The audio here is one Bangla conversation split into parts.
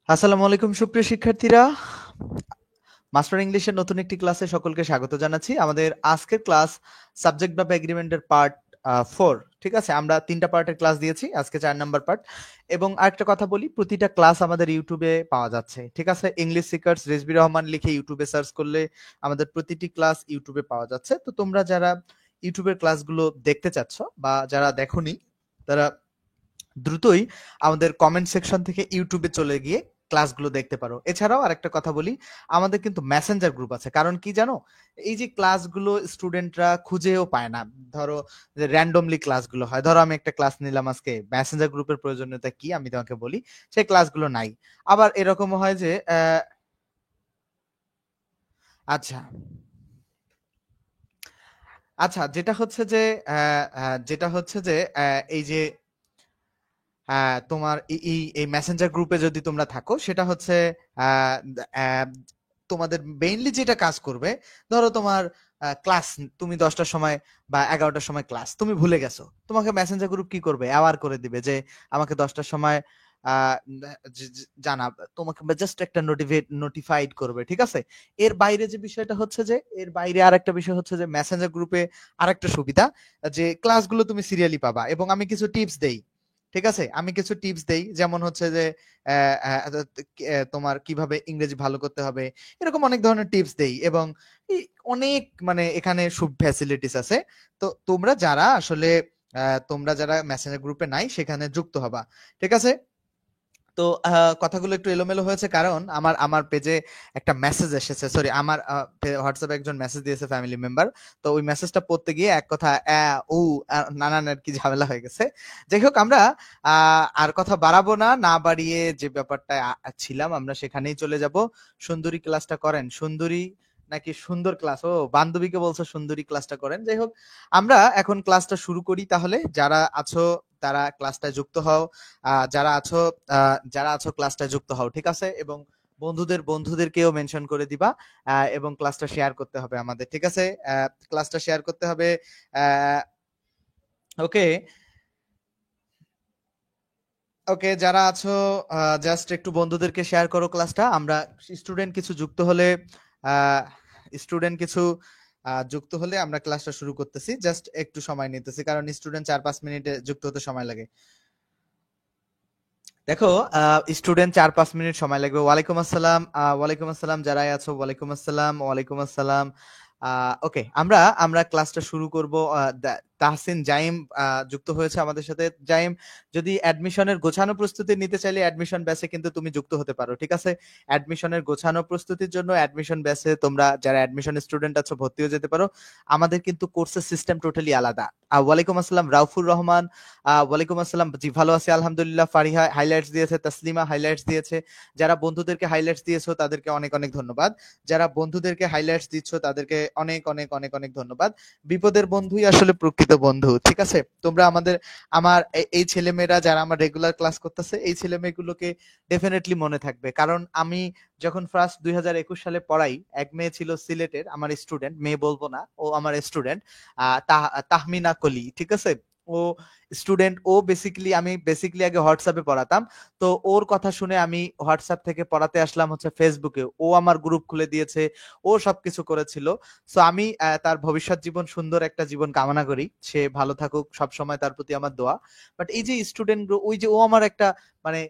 আসসালামু আলাইকুম সুপ্রিয় শিক্ষার্থীরা, মাস্টার ইংলিশের নতুন একটি ক্লাসে সকলকে স্বাগত জানাচ্ছি। আমাদের আজকের ক্লাস সাবজেক্ট ভার্ব এগ্রিমেন্টের পার্ট 4। ঠিক আছে, আমরা 3টা পার্টের ক্লাস দিয়েছি, আজকে 4 নাম্বার পার্ট। এবং আরেকটা কথা বলি, প্রতিটা ক্লাস আমাদের ইউটিউবে পাওয়া যাচ্ছে। ঠিক আছে, ইংলিশ সিকার্স রেজবি রহমান লিখে ইউটিউবে সার্চ করলে আমাদের প্রতিটি ক্লাস ইউটিউবে পাওয়া যাচ্ছে। তো তোমরা যারা ইউটিউবের ক্লাসগুলো দেখতে চাচ্ছ বা যারা দেখোনি, তারা দ্রুতই আমাদের কমেন্ট সেকশন থেকে ইউটিউবে চলে গিয়ে ক্লাসগুলো দেখতে পারো। এছাড়াও আরেকটা কথা বলি, আমাদের কিন্তু মেসেঞ্জার গ্রুপ আছে। কারণ কি জানো, এই যে ক্লাসগুলো স্টুডেন্টরা খুঁজেও পায় না। ধরো যে র্যান্ডমলি ক্লাসগুলো হয়, ধরো আমি একটা ক্লাস নিলাম আজকে, মেসেঞ্জার গ্রুপের প্রয়োজনীয়তা কি আমি তোমাকে বলি, সেই ক্লাসগুলো নাই। আবার এরকম হয় যে আচ্ছা আচ্ছা যেটা হচ্ছে যে যেটা হচ্ছে যে এই যে তোমার এই মেসেঞ্জার গ্রুপে যদি তোমরা থাকো, সেটা হচ্ছে আহ, আহ, তোমাদের মেইনলি যেটা কাজ করবে, ধরো তোমার ক্লাস, তুমি 10টার সময় বা 11টার সময় ক্লাস তুমি ভুলে গেছো, তোমাকে মেসেঞ্জার গ্রুপ কি করবে, অ্যাওয়ার করে দিবে যে আমাকে 10টার সময় আহ জানাব, তোমাকে জাস্ট একটা নোটিফাইড করবে। ঠিক আছে, এর বাইরে যে বিষয়টা হচ্ছে যে, এর বাইরে আরেকটা বিষয় হচ্ছে যে মেসেঞ্জার গ্রুপে আরেকটা সুবিধা, যে ক্লাসগুলো তুমি সিরিয়ালি পাবা এবং আমি কিছু টিপস দেই। ঠিক আছে, আমি কিছু টিপস দেই, যেমন হচ্ছে যে আহ, আহ, তোমার কিভাবে ইংরেজি ভালো করতে হবে, এরকম অনেক ধরনের টিপস দেই। এবং অনেক মানে এখানে সব ফ্যাসিলিটিস আছে। তো তোমরা যারা মেসেঞ্জার গ্রুপে নাই, সেখানে যুক্ত হবা। ঠিক আছে, তো কথাগুলো একটু এলোমেলো হয়েছে কারণ আমার আমার পেজে একটা মেসেজ এসেছে, সরি, আমার হোয়াটসঅ্যাপে একজন মেসেজ দিয়েছে ফ্যামিলি মেম্বার। তো ওই মেসেজটা পড়তে গিয়ে এক কথা ও নানান আর কি ঝামেলা হয়ে গেছে। যাই হোক, আমরা আর কথা বাড়াবো না, না বাড়িয়ে যে ব্যাপারটা ছিলাম আমরা সেখানেই চলে যাব। সুন্দরী ক্লাসটা করেন, সুন্দরী নাকি সুন্দর ক্লাস, ও বান্ধবীকে বলছো সুন্দরী ক্লাসটা করেন। যাই হোক, আমরা এখন ক্লাসটা শুরু করি। তাহলে যারা আছো তারা ক্লাসটা যুক্ত হও, যারা আছো ক্লাসটা যুক্ত হও। ঠিক আছে, এবং বন্ধুদেরকেও মেনশন করে দিবা। এবং ক্লাসটা শেয়ার করতে হবে আমাদের। ঠিক আছে, ক্লাসটা শেয়ার করতে হবে। ওকে ওকে, যারা আছো জাস্ট একটু বন্ধুদেরকে শেয়ার করো ক্লাসটা। আমরা স্টুডেন্ট কিছু যুক্ত হলে স্টুডেন্ট কিছু যুক্ত হলে আমরা ক্লাসটা শুরু করতেছি। জাস্ট একটু সময় নিতেছি, কারণ স্টুডেন্ট 4-5 মিনিটে যুক্ত হতে সময় লাগে। দেখো, স্টুডেন্ট 4-5 মিনিট সময় লাগবে। ওয়ালাইকুম আসসালাম, ওয়ালাইকুম আসসালাম যারাই আছো, ওয়ালাইকুম আসসালাম, ওয়ালাইকুম আসসালাম। ওকে, আমরা আমরা ক্লাসটা শুরু করব। তাহসিন জাইম যুক্ত হয়েছে আমাদের সাথে। জাইম, যদি অ্যাডমিশনের গোছানো প্রস্তুতি নিতে চাইলে অ্যাডমিশন ব্যাচে কিন্তু তুমি যুক্ত হতে পারো। ঠিক আছে, অ্যাডমিশনের গোছানো প্রস্তুতির জন্য অ্যাডমিশন ব্যাচে তোমরা যারা অ্যাডমিশন স্টুডেন্ট আছো ভর্তি হয়ে যেতে পারো। আমাদের কিন্তু কোর্সের সিস্টেম টোটালি আলাদা। ওয়ালাইকুম আসসালাম রাউফুর রহমান, ওয়ালাইকুম আসসালাম, জি ভালো আছি আলহামদুলিল্লাহ। ফারিহা হাইলাইটস দিয়েছে, তাসলিমা হাইলাইটস দিয়েছে। যারা বন্ধুদেরকে হাইলাইটস দিয়েছো তাদেরকে অনেক অনেক ধন্যবাদ। যারা বন্ধুদেরকে হাইলাইটস দিচ্ছ তাদেরকে অনেক অনেক অনেক অনেক ধন্যবাদ। বিপদের বন্ধুই আসলে প্রকৃত বন্ধু। ঠিক আছে, তোমরা আমার এই ছেলেমেয়েরা যারা আমার রেগুলার ক্লাস করতেছে, এই ছেলেমেয়েগুলোকে ডেফিনেটলি মনে থাকবে। কারণ আমি যখন ফার্স্ট 2021 সালে পড়াই, এক মেয়ে ছিল সিলেটের, আমার স্টুডেন্ট, মেয়ে বলবো না, ও আমার স্টুডেন্ট, তাহমিনা কলি। ঠিক আছে, ও স্টুডেন্ট। আমি বেসিক্যালি আগে হোয়াটসঅ্যাপে পড়াতাম। তো ওর কথা শুনে আমি হোয়াটসঅ্যাপ থেকে পড়াতে আসলাম হচ্ছে ফেসবুকে। ও আমার গ্রুপ খুলে দিয়েছে, ও সবকিছু করেছিল। সো আমি তার ভবিষ্যৎ জীবন, সুন্দর একটা জীবন কামনা করি। সে ভালো থাকুক, সব সময় তার প্রতি আমার দোয়া। বাট এই যে স্টুডেন্ট, ওই যে ও আমার একটা মানে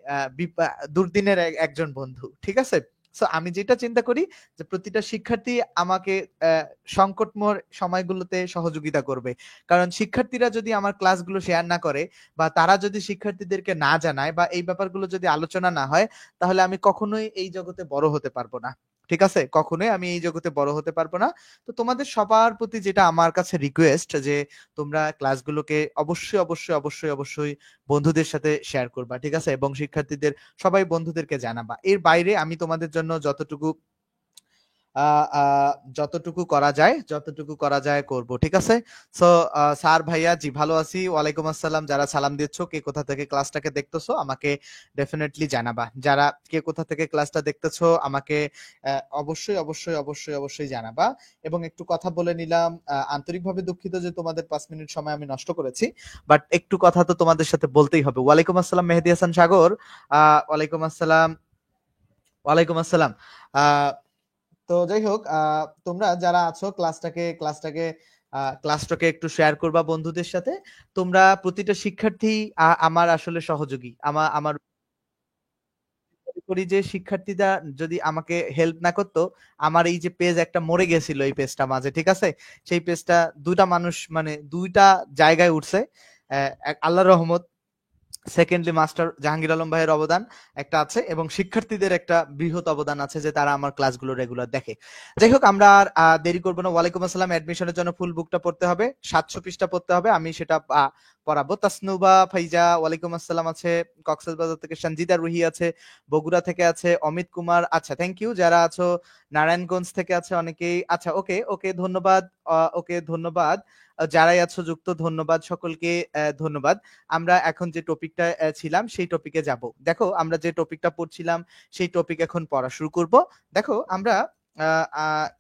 দুর্দিনের একজন বন্ধু। ঠিক আছে, সো আমি যেটা চিন্তা করি যে প্রতিটা শিক্ষার্থী আমাকে সংকটময় সময়গুলোতে সহযোগিতা করবে। কারণ শিক্ষার্থীরা যদি আমার ক্লাসগুলো শেয়ার না করে, বা তারা যদি শিক্ষার্থীদেরকে না জানায়, বা এই ব্যাপারগুলো যদি আলোচনা না হয়, তাহলে আমি কখনোই এই জগতে বড় হতে পারবো না। ঠিক আছে, কখনোই আমি এই জগতে বড় হতে পারবো না। তো তোমাদের সবার প্রতি যেটা আমার কাছে রিকোয়েস্ট, যে তোমরা ক্লাসগুলোকে অবশ্যই অবশ্যই অবশ্যই অবশ্যই বন্ধুদের সাথে শেয়ার করবা। ঠিক আছে, এবং শিক্ষার্থীদের সবাই বন্ধুদেরকে জানাবা। এর বাইরে আমি তোমাদের জন্য যতটুকু করা যায় করব। ঠিক আছে, সো স্যার ভাইয়া, জি ভালো আছি, ওয়ালাইকুম আসসালাম। যারা সালাম দিচ্ছ, কে কোথা থেকে ক্লাসটাকে দেখতেছো আমাকে ডেফিনেটলি জানাবা। যারা কে কোথা থেকে ক্লাসটা দেখতেছো আমাকে অবশ্যই অবশ্যই অবশ্যই অবশ্যই জানাবা। এবং একটু কথা বলে নিলাম, আন্তরিকভাবে দুঃখিত যে তোমাদের 5 মিনিট সময় আমি নষ্ট করেছি, বাট একটু কথা তো তোমাদের সাথে বলতেই হবে। ওয়ালাইকুম আসসালাম মেহেদি হাসান সাগর, ওয়ালাইকুম আসসালাম। ওয়ালাইকুম আসসালাম। আহ, তো যাই হোক, তোমরা যারা আছো ক্লাসটাকে একটু শেয়ার করবা বন্ধুদের সাথে। তোমরা প্রতিটা শিক্ষার্থী আমার আসলে সহযোগী। আমার মনে করি যে শিক্ষার্থীরা যদি আমাকে হেল্প না করতো, আমার এই যে পেজ একটা মরে গেছিল এই পেজটা মাঝে, ঠিক আছে? সেই পেজটা দুইটা মানুষ মানে দুইটা জায়গায় উঠছে। আল্লাহর রহমত, সেকেন্ডলি মাস্টার জাহাঙ্গীর আলম ভাইয়ের অবদান একটা আছে এবং শিক্ষার্থীদের একটা বৃহৎ অবদান আছে যে তারা আমার ক্লাসগুলো রেগুলার দেখে। যাই হোক, আমরা আর দেরি করবো না। ওয়ালাইকুম আসসালাম। অ্যাডমিশনের জন্য ফুল বুকটা পড়তে হবে, 700 পৃষ্ঠা পড়তে হবে, আমি সেটা পড়াবো। তাসনুবা ফাইজা ওয়ালাইকুম আসসালাম আছে, কক্সবাজার থেকে সঞ্জিতা রুহি আছে, বগুড়া থেকে আছে অমিত কুমার, আচ্ছা থ্যাংক ইউ। যারা আছো নারায়ণগঞ্জ থেকে আছে অনেকেই, আচ্ছা ওকে ওকে ধন্যবাদ। ওকে ধন্যবাদ। যারাই আছো যুক্ত, ধন্যবাদ সকলকে, ধন্যবাদ। আমরা এখন যে টপিকটা ছিলাম সেই টপিকে যাব। দেখো, আমরা যে টপিকটা পড়ছিলাম সেই টপিক এখন পড়া শুরু করব। দেখো, আমরা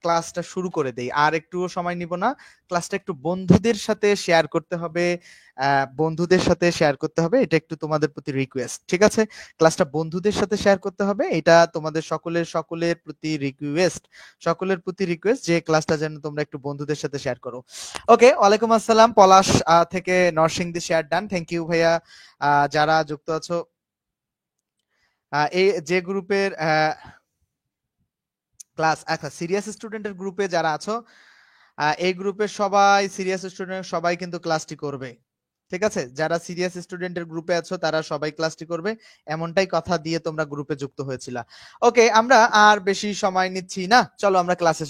ক্লাসটা শুরু করে দেই, আর একটু সময় নিব না। ক্লাসটা একটু বন্ধুদের সাথে শেয়ার করতে হবে, বন্ধুদের সাথে শেয়ার করতে হবে, এটা একটু তোমাদের প্রতি রিকোয়েস্ট, ঠিক আছে? ক্লাসটা বন্ধুদের সাথে শেয়ার করতে হবে, এটা তোমাদের সকলের প্রতি রিকোয়েস্ট, সকলের প্রতি রিকোয়েস্ট যে ক্লাসটা যেন তোমরা একটু বন্ধুদের সাথে শেয়ার করো। ওকে, ওয়ালাইকুম আসসালাম। পলাশ থেকে Narsingdi share done, thank you ভাইয়া। যারা যুক্ত আছো এই যে গ্রুপের ক্লাস, আচ্ছা সিরিয়াস স্টুডেন্টের গ্রুপে যারা আছো, এই গ্রুপের সবাই সিরিয়াস স্টুডেন্ট, সবাই কিন্তু ক্লাসটি করবে, ঠিক আছে? যারা সিরিয়াস স্টুডেন্টের গ্রুপে আছো তারা সবাই ক্লাসটি করবে, এমনটাই কথা দিয়ে তোমরা গ্রুপে যুক্ত হয়েছিল। ওকে, আমরা আর বেশি সময় নিচ্ছি না, চলো আমরা ক্লাসে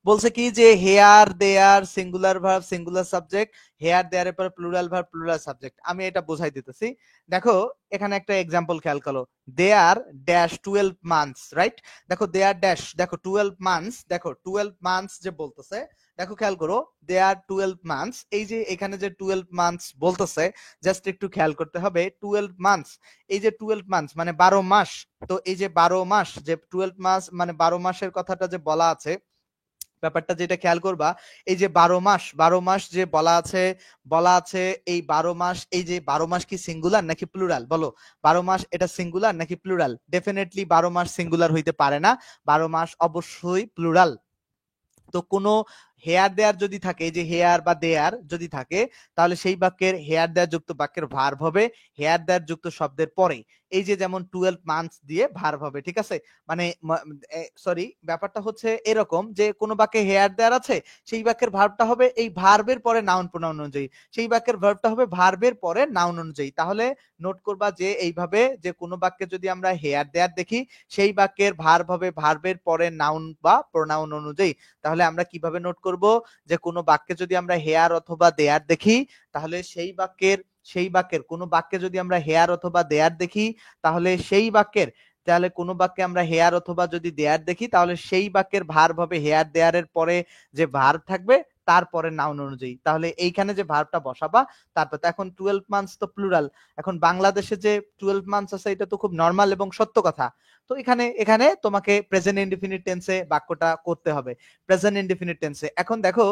বলছে কি যে here there singular verb singular subject, here there এর পর প্লুরাল ভার্ব প্লুরাল সাবজেক্ট। আমি এটা বোঝাই দিতেছি। দেখো, এখানে একটা এক্সাম্পল খেয়াল করো, দে আর ড্যাশ 12 মান্থস, রাইট? দেখো দে আর ড্যাশ, দেখো 12 মান্থস, দেখো 12 মান্থস যে বলতেছে, দেখো খেয়াল করো, দে আর 12 মান্থস, এই যে এখানে যে 12 মান্থস বলতেছে, জাস্ট একটু খেয়াল করতে হবে 12 মান্থস, এই যে 12 মান্থস মানে 12 মাস। তো এই যে 12 মাস, যে 12 মাস মানে 12 মাসের কথাটা যে বলা আছে, ব্যাপারটা যেটা খেয়াল করবা, এই যে 12 মাস, 12 মাস যে বলা আছে, এই 12 মাস, এই যে 12 মাস কি সিঙ্গুলার নাকি প্লুরাল বলো? 12 মাস এটা সিঙ্গুলার নাকি প্লুরাল? ডেফিনেটলি 12 মাস সিঙ্গুলার হইতে পারে না, 12 মাস অবশ্যই প্লুরাল। তো কোনো হেয়ার দেয়ার যদি থাকে, এই যে হেয়ার বা দেয়ার যদি থাকে, তাহলে সেই বাক্যের হেয়ার দেয়ার যুক্ত বাক্যের ভার্ব হবে হেয়ার দেয়ার যুক্ত শব্দের পরে। এই যে যেমন 12 মান্থস দিয়ে ভার্ব হবে, ঠিক আছে? মানে সরি, ব্যাপারটা হচ্ছে এরকম যে কোনো বাক্যে হেয়ার দেয়ার আছে, সেই বাক্যের ভার্বটা হবে এই ভার্বের পরে নাউন প্রোনাউন অনুযায়ী, সেই বাক্যের ভার্বটা হবে ভার্বের পরে নাউন অনুযায়ী। তাহলে নোট করবা যে এইভাবে, যে কোনো বাক্যে যদি আমরা হেয়ার দেয়ার দেখি, সেই বাক্যের ভার্ব হবে ভার্বের পরে নাউন বা প্রোনাউন অনুযায়ী। তাহলে আমরা কিভাবে নোট করব যে কোনো বাক্যে যদি আমরা হেয়ার অথবা দেয়ার দেখি, তাহলে সেই বাক্যের কোনো বাক্যে যদি আমরা হেয়ার অথবা দেয়ার দেখি, তাহলে সেই বাক্যের, তাহলে কোনো বাক্যে আমরা হেয়ার অথবা যদি দেয়ার দেখি, তাহলে সেই বাক্যের ভার্ব হবে হেয়ার দেয়ারের পরে যে ভার্ব থাকবে তারপরে নাউন অনুযায়ী। তাহলে এইখানে যে ভার্বটা বসাবা তারপর, এখন 12 মান্থস তো প্লুরাল, এখন বাংলাদেশে যে 12 মান্থস আছে এটা তো খুব নর্মাল এবং সত্য কথা। তো এখানে তোমাকে প্রেজেন্ট ইনডিফিনিট টেন্সে বাক্যটা করতে হবে, প্রেজেন্ট ইনডিফিনিট টেন্সে। এখন দেখো,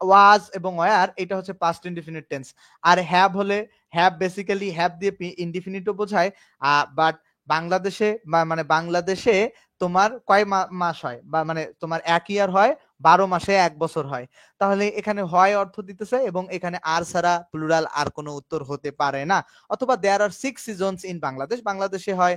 ওয়াজ এবং ওয়ার এটা হচ্ছে পাস্ট ইনডিফিনিট টেন্স, আর হ্যাভ হলে, হ্যাভ বেসিক্যালি হ্যাভ দিয়ে ইনডিফিনিটও বোঝায়, বাট বাংলাদেশে মানে বাংলাদেশে তোমার কয় মাস হয়, বা মানে তোমার 1 ইয়ার হয়, 12 মাসে 1 বছর হয়। তাহলে এখানে হয় অর্থ দিতেছে, এবং এখানে আর ছাড়া প্লুরাল আর কোনো উত্তর হতে পারে না। অথবা দেয়ার আর 6 সিজনস ইন বাংলাদেশ, বাংলাদেশে হয়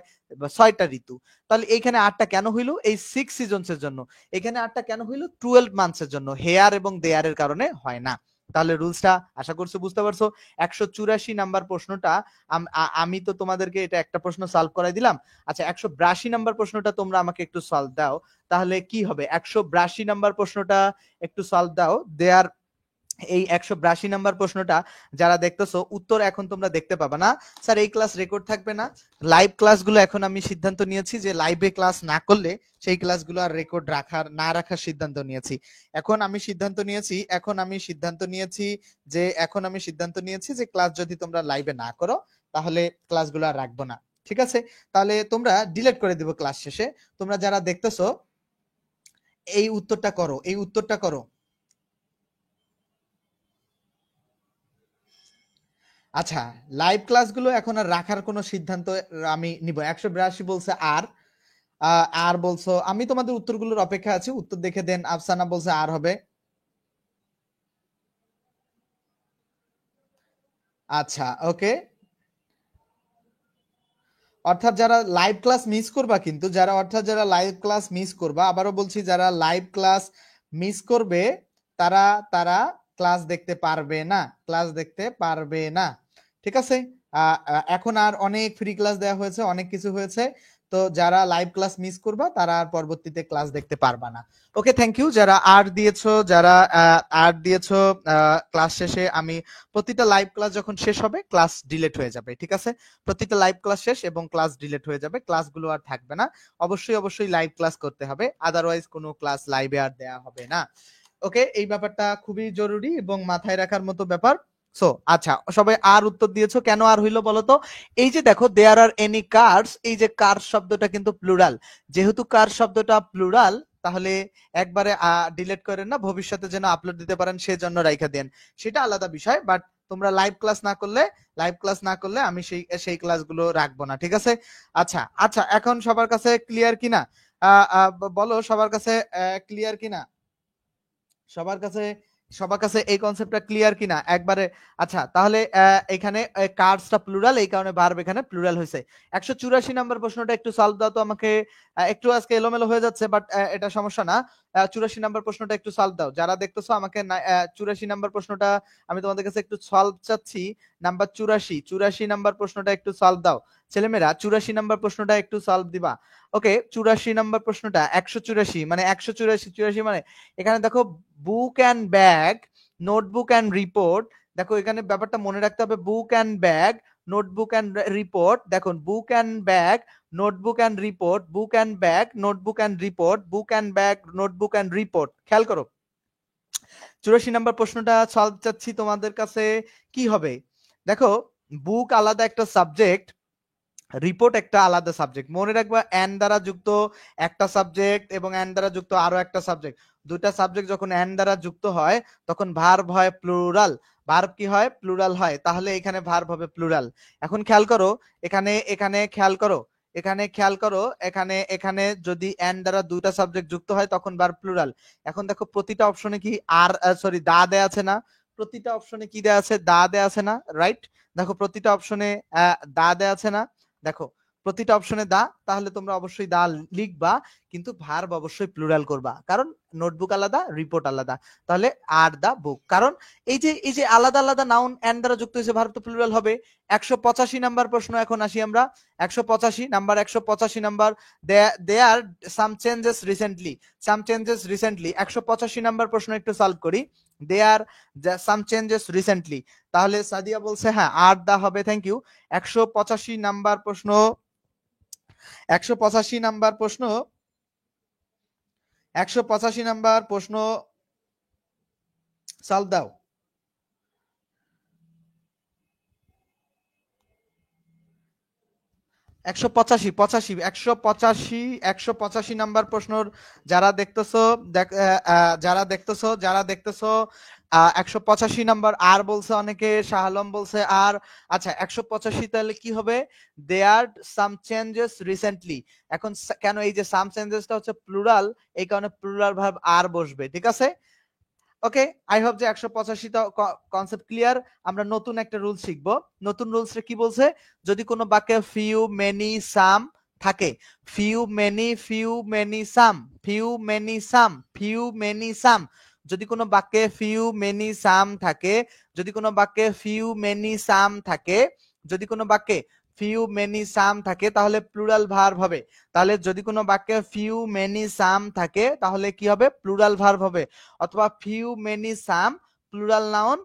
6টা ঋতু। তাহলে এইখানে 8টা কেন হইলো? এই 6 সিজনস এর জন্য। এখানে 8টা কেন হইলো? 12 মান্থস এর জন্য, হেয়ার এবং দেয়ারের কারণে হয় না। তাহলে রুলসটা আশা করছো বুঝতে পারছো। 184 নাম্বার প্রশ্নটা আমি তো তোমাদেরকে এটা একটা প্রশ্ন সলভ করাই দিলাম। আচ্ছা, 182 নাম্বার প্রশ্নটা তোমরা আমাকে একটু সলভ দাও, তাহলে কি হবে? 182 নাম্বার প্রশ্নটা একটু সলভ দাও। দেয়ার এই 182 নাম্বার প্রশ্নটা যারা দেখতেছো, উত্তর এখন তোমরা দেখতে পাবা না। স্যার এই ক্লাস রেকর্ড থাকবে না, লাইভ ক্লাসগুলো এখন আমি সিদ্ধান্ত নিয়েছি যে লাইভে ক্লাস না করলে সেই ক্লাসগুলো আর রেকর্ড না রাখার সিদ্ধান্ত নিয়েছি। এখন আমি সিদ্ধান্ত নিয়েছি যে ক্লাস যদি তোমরা লাইভে না করো, তাহলে ক্লাসগুলো আর রাখবো না, ঠিক আছে? তাহলে তোমরা ডিলিট করে দিবে ক্লাস শেষে। তোমরা যারা দেখতেছো এই উত্তরটা করো। আচ্ছা, লাইভ ক্লাসগুলো এখন আর রাখার কোনো সিদ্ধান্ত আমি নিব। 182 বলছে আর আর বলছো, আমি তোমাদের উত্তরগুলোর অপেক্ষা আছি, উত্তর দেখে দেন। আফসানা বলছে আর হবে। আচ্ছা ওকে, অর্থাৎ যারা লাইভ ক্লাস মিস করবা, কিন্তু যারা লাইভ ক্লাস মিস করবা, আবারও বলছি, যারা লাইভ ক্লাস মিস করবে তারা তারা ক্লাস দেখতে পারবে না, ক্লাস দেখতে পারবে না। ঠিক আছে, এখন আর অনেক ফ্রি ক্লাস দেওয়া হয়েছে, অনেক কিছু হয়েছে, তো যারা লাইভ ক্লাস মিস করবা তারা আর পরবর্তীতে ক্লাস দেখতে পারবা না। ওকে, থ্যাংক ইউ যারা আর দিয়েছো, যারা আর দিয়েছো। ক্লাস শেষে আমি প্রতিটা লাইভ ক্লাস যখন শেষ হবে ক্লাস ডিলিট হয়ে যাবে, ঠিক আছে? প্রতিটা লাইভ ক্লাস শেষ এবং ক্লাস ডিলিট হয়ে যাবে, ক্লাসগুলো আর থাকবে না। অবশ্যই অবশ্যই লাইভ ক্লাস করতে হবে, আদারওয়াইজ কোনো ক্লাস লাইভে আর দেয়া হবে না। ওকে, এই ব্যাপারটা খুবই জরুরি এবং মাথায় রাখার মতো ব্যাপার। সো আচ্ছা, সবাই আর উত্তর দিয়েছো, কেন আর হইলো বলো তো? এই যে দেখো, দেয়ার আর এনি কার্স, এই যে কার্স শব্দটা কিন্তু প্লুরাল, যেহেতু কার্স শব্দটা প্লুরাল, তাহলে একবারে ডিলিট করেন না, ভবিষ্যতে যেন আপলোড দিতে পারেন সেজন্য রাইখা দেন, সেটা আলাদা বিষয়। বাট তোমরা লাইভ ক্লাস না করলে আমি সেই ক্লাসগুলো রাখবো না, ঠিক আছে? আচ্ছা আচ্ছা, এখন সবার কাছে ক্লিয়ার কিনা? বলো সবার কাছে ক্লিয়ার কিনা? সবার কাছে সবার কাছে এই কনসেপ্টটা ক্লিয়ার কিনা একবারে? আচ্ছা, তাহলে এখানে কার্ডসটা প্লুরাল, এই কারণে ভার্ব এখানে প্লুরাল হয়েছে। 184 নাম্বার প্রশ্নটা একটু সলভ দাও তো আমাকে। একটু আজকে এলোমেলো হয়ে যাচ্ছে, বাট এটা সমস্যা না। 84 নাম্বার প্রশ্নটা একটু সলভ দাও, যারা দেখতেছো আমাকে। 84 নাম্বার প্রশ্নটা আমি তোমাদের কাছে একটু সলভ চাচ্ছি। নাম্বার 84 নাম্বার প্রশ্নটা একটু সলভ দাও ছেলেমেয়েরা, 84 নাম্বার প্রশ্নটা একটু সলভ দিবা। ওকে, 84 নাম্বার প্রশ্নটা, 184 মানে 184 মানে এখানে দেখো, book and bag, notebook and report. দেখো এখানে ব্যাপারটা মনে রাখতে হবে, book and bag, notebook and report. দেখুন, book and bag, notebook and report, book and bag, notebook and report, book and bag, notebook and report. খেয়াল করো, 84 নাম্বার প্রশ্নটা সলভ চাচ্ছি তোমাদের কাছে। কি হবে দেখো, বুক আলাদা একটা সাবজেক্ট, রিপোর্ট একটা আলাদা সাবজেক্ট। মনে রাখবা, এন দ্বারা যুক্ত একটা সাবজেক্ট এবং এন দ্বারা যুক্ত আরো একটা সাবজেক্ট, দুইটা সাবজেক্ট যখন এন দ্বারা যুক্ত হয় তখন ভার্ব হয় প্লুরাল। ভার্ব কি হয়? প্লুরাল হয়। তাহলে এখানে ভার্ব হবে প্লুরাল। এখন খেয়াল করো, এখানে খেয়াল করো, এখানে এখানে যদি এন দ্বারা দুইটা সাবজেক্ট যুক্ত হয় তখন ভার্ব প্লুরাল। এখন দেখো, প্রতিটা অপশনে কি আর সরি দা দেয়া আছে না? প্রতিটা অপশনে কি দেয়া আছে? দা দেয়া আছে না? রাইট, দেখো প্রতিটা অপশনে দা দেয়া আছে না? দেখো প্রতিটা অপশনে দা, তাহলে তোমরা অবশ্যই দা লিখবা, কিন্তু ভার্ব অবশ্যই প্লুরাল করবা, কারণ নোটবুক আলাদা, রিপোর্ট আলাদা। তাহলে আর দা বুক, কারণ এই যে আলাদা আলাদা নাউন এন্ড দ্বারা যুক্ত হয়েছে, ভার্ব তো প্লুরাল হবে। 185 নাম্বার প্রশ্ন এখন আসি আমরা। 185 নাম্বার, দেয়ার সাম চেঞ্জেস রিসেন্টলি, 185 নাম্বার প্রশ্ন একটু সলভ করি। দেয়ার সাম চেঞ্জেস রিসেন্টলি, তাহলে সাদিয়া বলছে হ্যাঁ আর দা হবে, থ্যাংক ইউ। 185 নাম্বার প্রশ্ন, 185 নাম্বার প্রশ্ন, 185 নাম্বার প্রশ্ন সলভ দাও। 185 নাম্বার প্রশ্নর যারা দেখতেছো, যারা দেখতেছো 185 নাম্বার আর বলছে অনেকে, শাহ আলম বলছে আর। আচ্ছা, 185 তাহলে কি হবে? দেয়ার সাম চেঞ্জেস রিসেন্টলি। এখন কেন এই যে সাম চেঞ্জেসটা হচ্ছে প্লুরাল, এই কারণে প্লুরাল ভার্ব আর বসবে, ঠিক আছে? ওকে, আই হোপ যে 185টা কনসেপ্ট ক্লিয়ার। আমরা নতুন একটা রুল শিখবো। নতুন রুলসে কি বলছে? যদি কোনো বাক্যে ফিউ মেনি সাম থাকে, ফিউ মেনি সাম, যদি কোনো বাক্যে ফিউ মেনি সাম থাকে, যদি কোনো বাক্যে ফিউ মেনি সাম থাকে, যদি কোনো বাক্যে ফিউ মেনি সাম থাকে, তাহলে প্লুরাল ভার্ব হবে। তাহলে যদি কোনো বাক্যে ফিউ মেনি সাম থাকে তাহলে কি হবে? প্লুরাল ভার্ব হবে। অথবা ফিউ মেনি সাম প্লুরাল নাউন।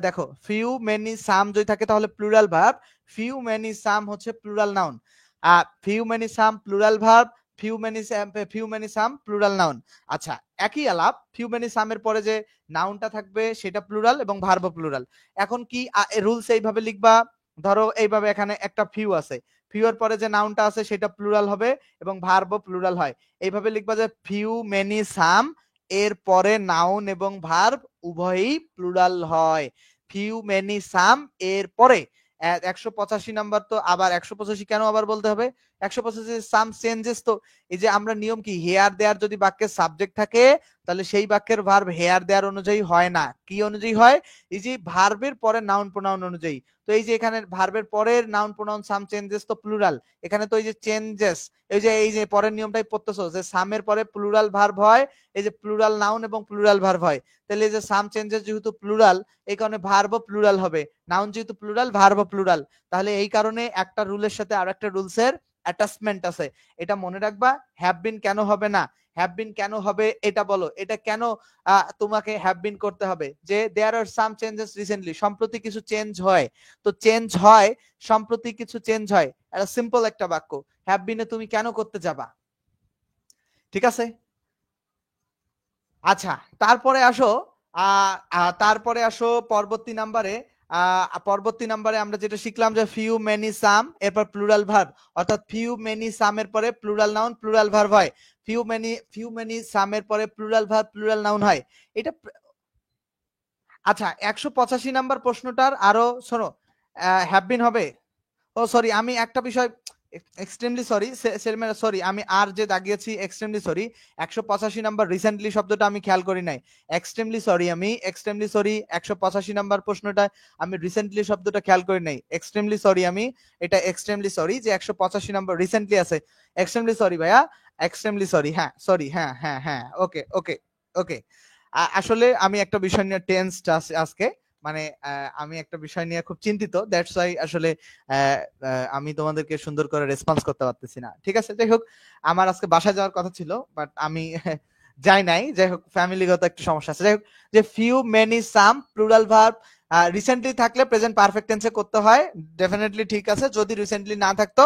দেখো, ফিউ মেনি সাম যদি থাকে তাহলে প্লুরাল ভার্ব, ফিউ মেনি সাম হচ্ছে প্লুরাল নাউন। ফিউ মেনি সাম প্লুরাল ভার্ব, ফিউ মেনি সাম প্লুরাল নাউন। আচ্ছা, একই আলাপ, ফিউ মেনি সামের পরে যে নাউনটা থাকবে সেটা প্লুরাল এবং ভার্ব প্লুরাল। এখন কি রুলস এইভাবে লিখবা, ধরো এইভাবে, এখানে একটা ফিউ আছে, ফিউ এর পরে যে নাউনটা আছে সেটা প্লুরাল হবে এবং ভার্ব প্লুরাল হয়। এইভাবে লিখবা যে ফিউ মেনি সাম এর পরে নাউন এবং ভার্ব উভয়ই প্লুরাল হয়। ফিউ মেনি সাম এর পরে 185 নাম্বার, তো আবার 185 কেন আবার বলতে হবে? 185 সাম চেঞ্জেস, তো এই যে আমরা নিয়ম কি, হেয়ার দেয়ার যদি বাক্যের সাবজেক্ট থাকে তাহলে সেই বাক্যের ভার্ব হেয়ার দেয়ার অনুযায়ী হয় না, কি অনুযায়ী হয়, এই যে ভার্বের পরে নাউন প্রোনাউন অনুযায়ী। তো এই যে এখানে ভার্বের পরের নাউন প্রোনাউন সাম চেঞ্জেস তো প্লুরাল, এখানে তো এই যে চেঞ্জেস, এই যে পরের নিয়মটাই পড়তেছো যে সামের পরে প্লুরাল ভার্ব হয়, এই যে প্লুরাল নাউন এবং প্লুরাল ভার্ব হয়, তাহলে এই যে সাম চেঞ্জেস যেহেতু প্লুরাল, এই কারণে ভার্বও প্লুরাল হবে, নাউন যেহেতু প্লুরাল ভার্বও প্লুরাল, তাহলে এই কারণে একটা রুলের সাথে আরেকটা রুলসের অ্যাটাচমেন্ট আছে, এটা মনে রাখবা। হ্যাভ বিন কেন হবে না, হ্যাভ বিন কেন হবে এটা বলো, এটা কেন তোমাকে হ্যাভ বিন করতে হবে, যে দেয়ার আর সাম চেঞ্জেস রিসেন্টলি, সম্প্রতি কিছু চেঞ্জ হয়, তো চেঞ্জ হয়, সম্প্রতি কিছু চেঞ্জ হয়, এটা সিম্পল একটা বাক্য, হ্যাভ বিনে তুমি কেন করতে যাবা, ঠিক আছে। আচ্ছা, তারপরে আসো পরবর্তী নাম্বারে। পরবর্তী নাম্বারে আমরা যেটা শিখলাম যে ফিউ মেনি সাম, এরপর প্লুরাল ভার্ব, অর্থাৎ ফিউ মেনি সামের পরে প্লুরাল নাউন প্লুরাল ভার্ব হয়, ফিউ মেনি সামের পরে প্লুরাল ভার্ব প্লুরাল নাউন হয়, এটা। আচ্ছা, 185 নাম্বার প্রশ্নটার আরো শোনো, হ্যাভ বিন হবে, ও সরি, আমি একটা বিষয় এক্সট্রিমলি সরি, সরি, আমি আর যে দাগিয়েছি এক্সট্রিমলি সরি, 185 নাম্বার রিসেন্টলি শব্দটা আমি খেয়াল করি নাই, এক্সট্রিমলি সরি 185 নাম্বার প্রশ্নটা আমি রিসেন্টলি শব্দটা খেয়াল করি নাই, এক্সট্রিমলি সরি, আমি এটা এক্সট্রিমলি সরি যে 185 নাম্বার রিসেন্টলি আছে, এক্সট্রিমলি সরি ভাইয়া, এক্সট্রিমলি সরি, হ্যাঁ সরি, হ্যাঁ হ্যাঁ হ্যাঁ, ওকে ওকে ওকে। আসলে আমি একটা বিষয় নিয়ে টেন্সড আজকে, মানে আমি একটা বিষয় নিয়ে খুব চিন্তিত, দ্যাটস ওয়াই আসলে আমি তোমাদেরকে সুন্দর করে রেসপন্স করতে পারতেছি না, ঠিক আছে। যাই হোক, আমার আজকে বাসায় যাওয়ার কথা ছিল, বাট আমি যাই নাই, যাই হোক ফ্যামিলিগত একটু সমস্যা আছে। যাই হোক, যে ফিউ মেনি সাম প্লুরাল ভার্ব রিসেন্টলি থাকলে প্রেজেন্ট পারফেক্ট টেন্সে করতে হয়, ডেফিনেটলি ঠিক আছে, যদি রিসেন্টলি না থাকতো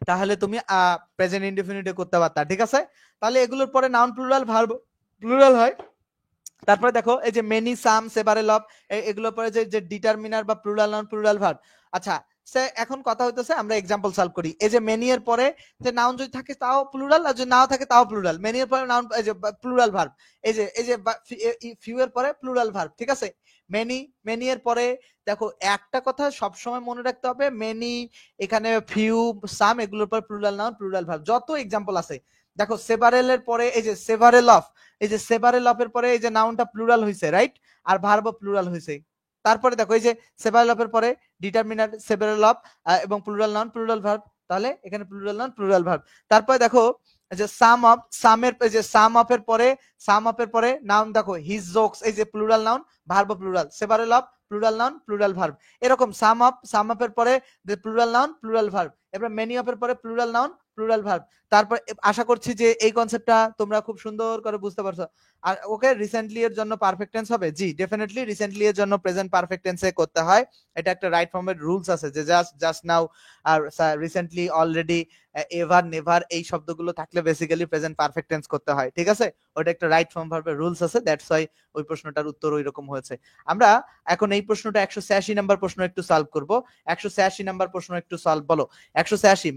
তাহলে তুমি প্রেজেন্ট ইনডিফিনিটে করতে পারতা, ঠিক আছে। তাহলে এগুলোর পরে নাউন প্লুরাল ভার্ব প্লুরাল হয়। তারপরে দেখো এই যে মেনি সাম সেভারেল অফ, এগুলোর পরে যে ডিটারমিনার বা প্লুরাল নাউন প্লুরাল ভার্ব। আচ্ছা, এখন কথা হইতেছে আমরা এক্সাম্পল সলভ করি, এই যে মেনি এর পরে যে নাউন যদি থাকে তাও প্লুরাল, আর যদি নাও থাকে তাও প্লুরাল, মেনি এর পরে নাউন এই যে প্লুরাল ভার্ব, এই যে ফিউ এর পরে প্লুরাল ভার্ব, ঠিক আছে। মেনি এর পরে দেখো একটা কথা সব সময় মনে রাখতে হবে, মেনি, এখানে ফিউ, সাম, এগুলোর পর প্লুরাল নাউন প্লুরাল ভার্ব, যত এক্সাম্পল আছে। দেখো সেভারেল এর পরে এই যে সেভারেল অফ, এই যে সেভারেল অফ এর পরে এই যে নাউনটা প্লুরাল হইছে, রাইট, আর ভার্বও প্লুরাল হইছে। তারপরে দেখো এই যে সেভারেল অফ এর পরে ডিটারমিনার সেভারেল অফ এবং প্লুরাল নাউন প্লুরাল ভার্ব, তাহলে এখানে প্লুরাল নাউন প্লুরাল ভার্ব। তারপরে দেখো যে সাম অফ, সামের এই যে সাম অফ এর পরে নাউন দেখো হিজ জোকস, এই যে plural noun verb plural, several of plural noun plural verb, এরকম সাম অফ এর পরে প্লুরাল নাউন প্লুরাল ভার্ব, এবার মেনি অফ এর পরে প্লুরাল নাউন প্লুরাল ভার্ব। তারপর আশা করছি যে এই কনসেপ্টটা তোমরা খুব সুন্দর করে বুঝতে পারছো। আর ওকে, রিসেন্টলি এর জন্য পারফেক্ট টেন্স হবে, জি ডেফিনেটলি রিসেন্টলি এর জন্য প্রেজেন্ট পারফেক্ট টেন্সে করতে হয়, এটা একটা রাইট ফর্মের রুলস আছে, যে জাস্ট নাও আর রিসেন্টলি অলরেডি এভার নেভার এই শব্দগুলো থাকলে বেসিক্যালি প্রেজেন্ট পারফেক্ট টেন্স করতে হয়, ঠিক আছে, ওটা একটা রাইট ফর্ম ভার্বের রুলস আছে, দ্যাটস ওয়াই ওই প্রশ্নটার উত্তর ওইরকম হয়েছে। আমরা এখন এই প্রশ্নটা 186 নাম্বার প্রশ্ন একটু সলভ করব। 186 নাম্বার প্রশ্ন একটু সলভ বলো। 186,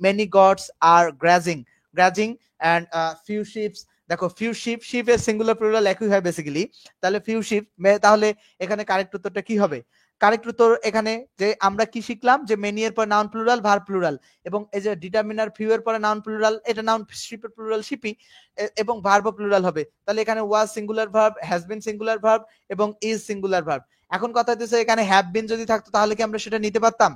many goats are grazing and few sheeps. দেখো ফিউ শিপ এর সিঙ্গুলার প্লুরাল একই হয় বেসিক্যালি, তাহলে ফিউ শিপ, তাহলে এখানে কারেক্ট উত্তরটা কি হবে? কারেক্ট উত্তর এখানে যে আমরা কি শিখলাম, যে মেনি এর পর নাউন প্লুরাল ভার্ব প্লুরাল, এবং এই যে ডিটারমিনার ফিউ এর পরে নাউন প্লুরাল, এটা নাউন শিপের প্লুরাল শিপি, এবং ভার্ব প্লুরাল হবে, তাহলে এখানে was singular verb, has been singular verb এবং ইজ সিঙ্গুলার ভার্ব। এখন কথা হচ্ছে এখানে হ্যাভ বিন যদি থাকতো তাহলে কি আমরা সেটা নিতে পারতাম?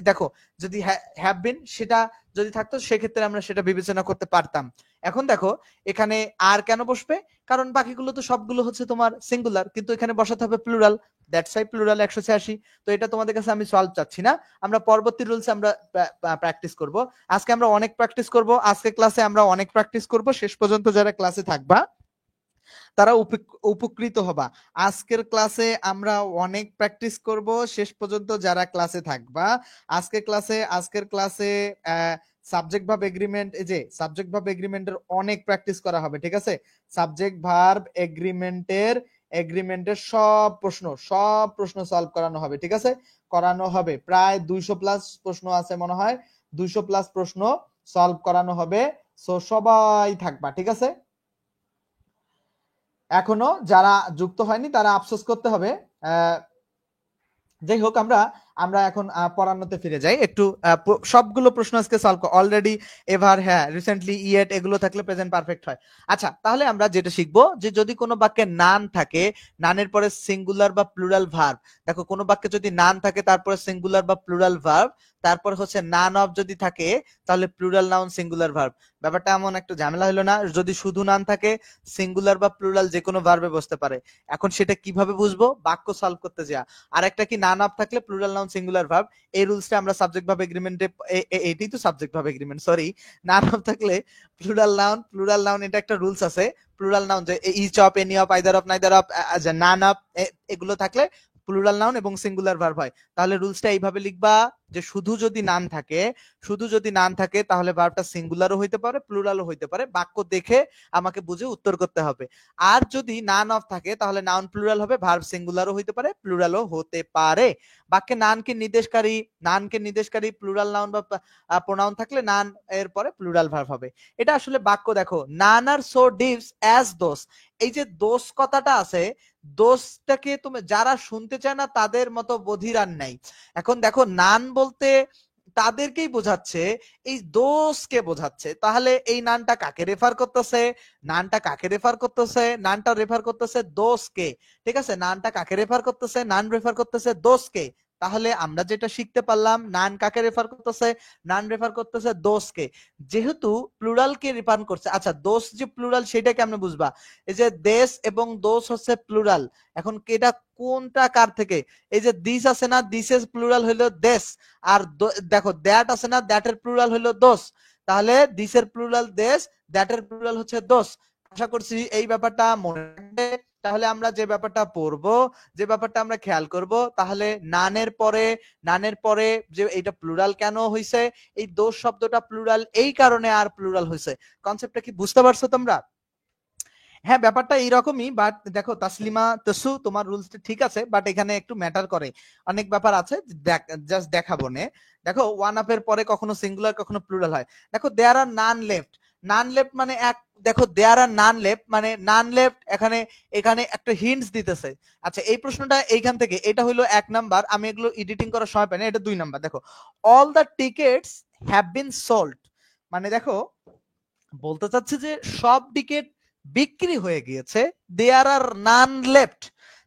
দেখো যদি হ্যাভ বিন সেটা যদি থাকতো সেক্ষেত্রে আমরা সেটা বিবেচনা করতে পারতাম। এখন দেখো এখানে আর কেন বসবে, কারণ বাকিগুলো তো সবগুলো হচ্ছে তোমার সিঙ্গুলার, কিন্তু এখানে বসাতে হবে প্লুরাল, দ্যাটস ওয়াই প্লুরাল 186। তো এটা তোমাদের কাছে আমি সলভ চাচ্ছি না, আমরা পরবর্তী রুলসে আমরা প্র্যাকটিস করব। আজকে আমরা অনেক প্র্যাকটিস করব, আজকে ক্লাসে আমরা অনেক প্র্যাকটিস করব, শেষ পর্যন্ত যারা ক্লাসে থাকবা তারা উপকৃত হবা। আজকের ক্লাসে আমরা অনেক প্র্যাকটিস করব, শেষ পর্যন্ত যারা ক্লাসে থাকবা। আজকের ক্লাসে সাবজেক্ট ভার্ব এগ্রিমেন্ট, এই যে সাবজেক্ট ভার্ব এগ্রিমেন্টের অনেক প্র্যাকটিস করা হবে, ঠিক আছে। সাবজেক্ট ভার্ব এগ্রিমেন্টের সব প্রশ্ন সলভ করানো হবে, ঠিক আছে, করানো হবে। প্রায় 200 প্লাস প্রশ্ন আছে মনে হয়, 200 প্লাস প্রশ্ন সলভ করানো হবে, সো সবাই থাকবা, ঠিক আছে। এখনো যারা যুক্ত হয়নি তারা আফসোস করতে হবে। যাই হোক, আমরা আমরা এখন পড়ানোতে ফিরে যাই একটু। সবগুলো প্রশ্ন আজকে সলভ অলরেডি, এভার, হ্যাঁ, রিসেন্টলি, ইয়েট, এগুলো থাকলে প্রেজেন্ট পারফেক্ট হয়। আচ্ছা, তাহলে আমরা যেটা শিখবো যে যদি কোনো বাক্যে নান থাকে, নানের পরে সিঙ্গুলার বা প্লুরাল ভার্ব। দেখো কোনো বাক্যে যদি নান থাকে তারপরে সিঙ্গুলার বা প্লুরাল ভার্ব, তারপর হচ্ছে নান অফ যদি থাকে তাহলে প্লুরাল নাউন সিঙ্গুলার ভার্ব। ব্যাপারটা এমন একটু ঝামেলা হলো না? যদি শুধু নান থাকে সিঙ্গুলার বা প্লুরাল যে কোনো ভার্বে বসতে পারে। এখন সেটা কিভাবে বুঝবো? বাক্য সলভ করতে যা। আর একটা কি, নান অফ থাকলে প্লুরাল নাউন সিঙ্গুলার ভার্ব। এই রুলসটা আমরা সাবজেক্ট ভার্ব এগ্রিমেন্টে, এটাই তো subject verb agreement, sorry. None of থাকলে প্লুরাল নাউন এটা একটা রুলস আছে। প্লুরাল নাউন যে each of, any of, either of, neither of, none of, এগুলো থাকলে প্লুরাল নাউন এবং সিঙ্গুলার ভার্ব হয়। তাহলে রুলসটা এইভাবে লিখবা যে শুধু যদি নান থাকে তাহলে ভার্বটা সিঙ্গুলারও হইতে পারে প্লুরালও হইতে পারে। বাক্য দেখে আমাকে বুঝে উত্তর করতে হবে। আর যদি নান অফ থাকে তাহলে নাউন প্লুরাল হবে, ভার্ব সিঙ্গুলারও হইতে পারে প্লুরালও হতে পারে। বাক্যে নানকে নির্দেশকারী প্লুরাল নাউন বা প্রোনাউন থাকলে নান এর পরে প্লুরাল ভার্ব হবে। এটা আসলে বাক্য দেখো, নান আর সো ডিভস অ্যাজ দোস। এই যে দোস কথাটা আছে, দোষটাকে তুমি যারা শুনতে চায় না তাদের মতো বধির আর নাই। এখন দেখো নান বলতে তাদেরকেই বোঝাচ্ছে, এই দোষকে বোঝাচ্ছে। তাহলে এই নানটা কাকে রেফার করতেছে? নানটা রেফার করতেছে দোষকে। ঠিক আছে, নানটা কাকে রেফার করতেছে? নান রেফার করতেছে দোষকে। তাহলে আমরা যেটা শিখতে পারলাম, নান কাকে রেফার করতেছে? নান রেফার করতেছে দোষকে। যেহেতু প্লুরালকে রেফার করছে, আচ্ছা দোষ যে প্লুরাল সেটা কেমনে বুঝবা? এই যে দেশ এবং দোষ হচ্ছে প্লুরাল। এখন এটা কোনটা কার থেকে? এই যে দিস আছে না, দিসের প্লুরাল হলো দেশ। আর দেখো দ্যাট আছে না, দ্যাটের প্লুরাল হলো দোষ। তাহলে দিসের প্লুরাল দেশ, দ্যাটের প্লুরাল হচ্ছে দোষ। আশা করছি এই ব্যাপারটা মনে রাখবে। তাহলে আমরা যে ব্যাপারটা পড়বো, যে ব্যাপারটা আমরা খেয়াল করব, তাহলে নানের পরে যে এটা প্লুরাল কেন হইছে, এই দোষ শব্দটা প্লুরাল এই কারণে আর প্লুরাল হইছে। কনসেপ্টটা কি বুঝতে পারছো তোমরা? হ্যাঁ, ব্যাপারটা এইরকমই। বাট দেখো তাসলিমা, তসু, তোমার রুলসটা ঠিক আছে, বাট এখানে একটু ম্যাটার করে। অনেক ব্যাপার আছে, জাস্ট দেখাবো নে। দেখো ওয়ান আপ এর পরে কখনো সিঙ্গুলার কখনো প্লুরাল হয়। দেখো দেয়ার আর নান লেফট। নান লেফট মানে এক, দেখো দেয়ার আর নান লেফট মানে নান লেফট, এখানে এখানে একটা হিন্টস দিতেছে। আচ্ছা এই প্রশ্নটা এইখান থেকে, এটা হলো 1 নাম্বার, আমি এগুলো এডিটিং করার সময় পাই না, এটা 2 নাম্বার। দেখো all the tickets have been sold, মানে দেখো বলতে চাচ্ছে যে সব টিকিট বিক্রি হয়ে গিয়েছে। দেয়ার আর নান লেফট।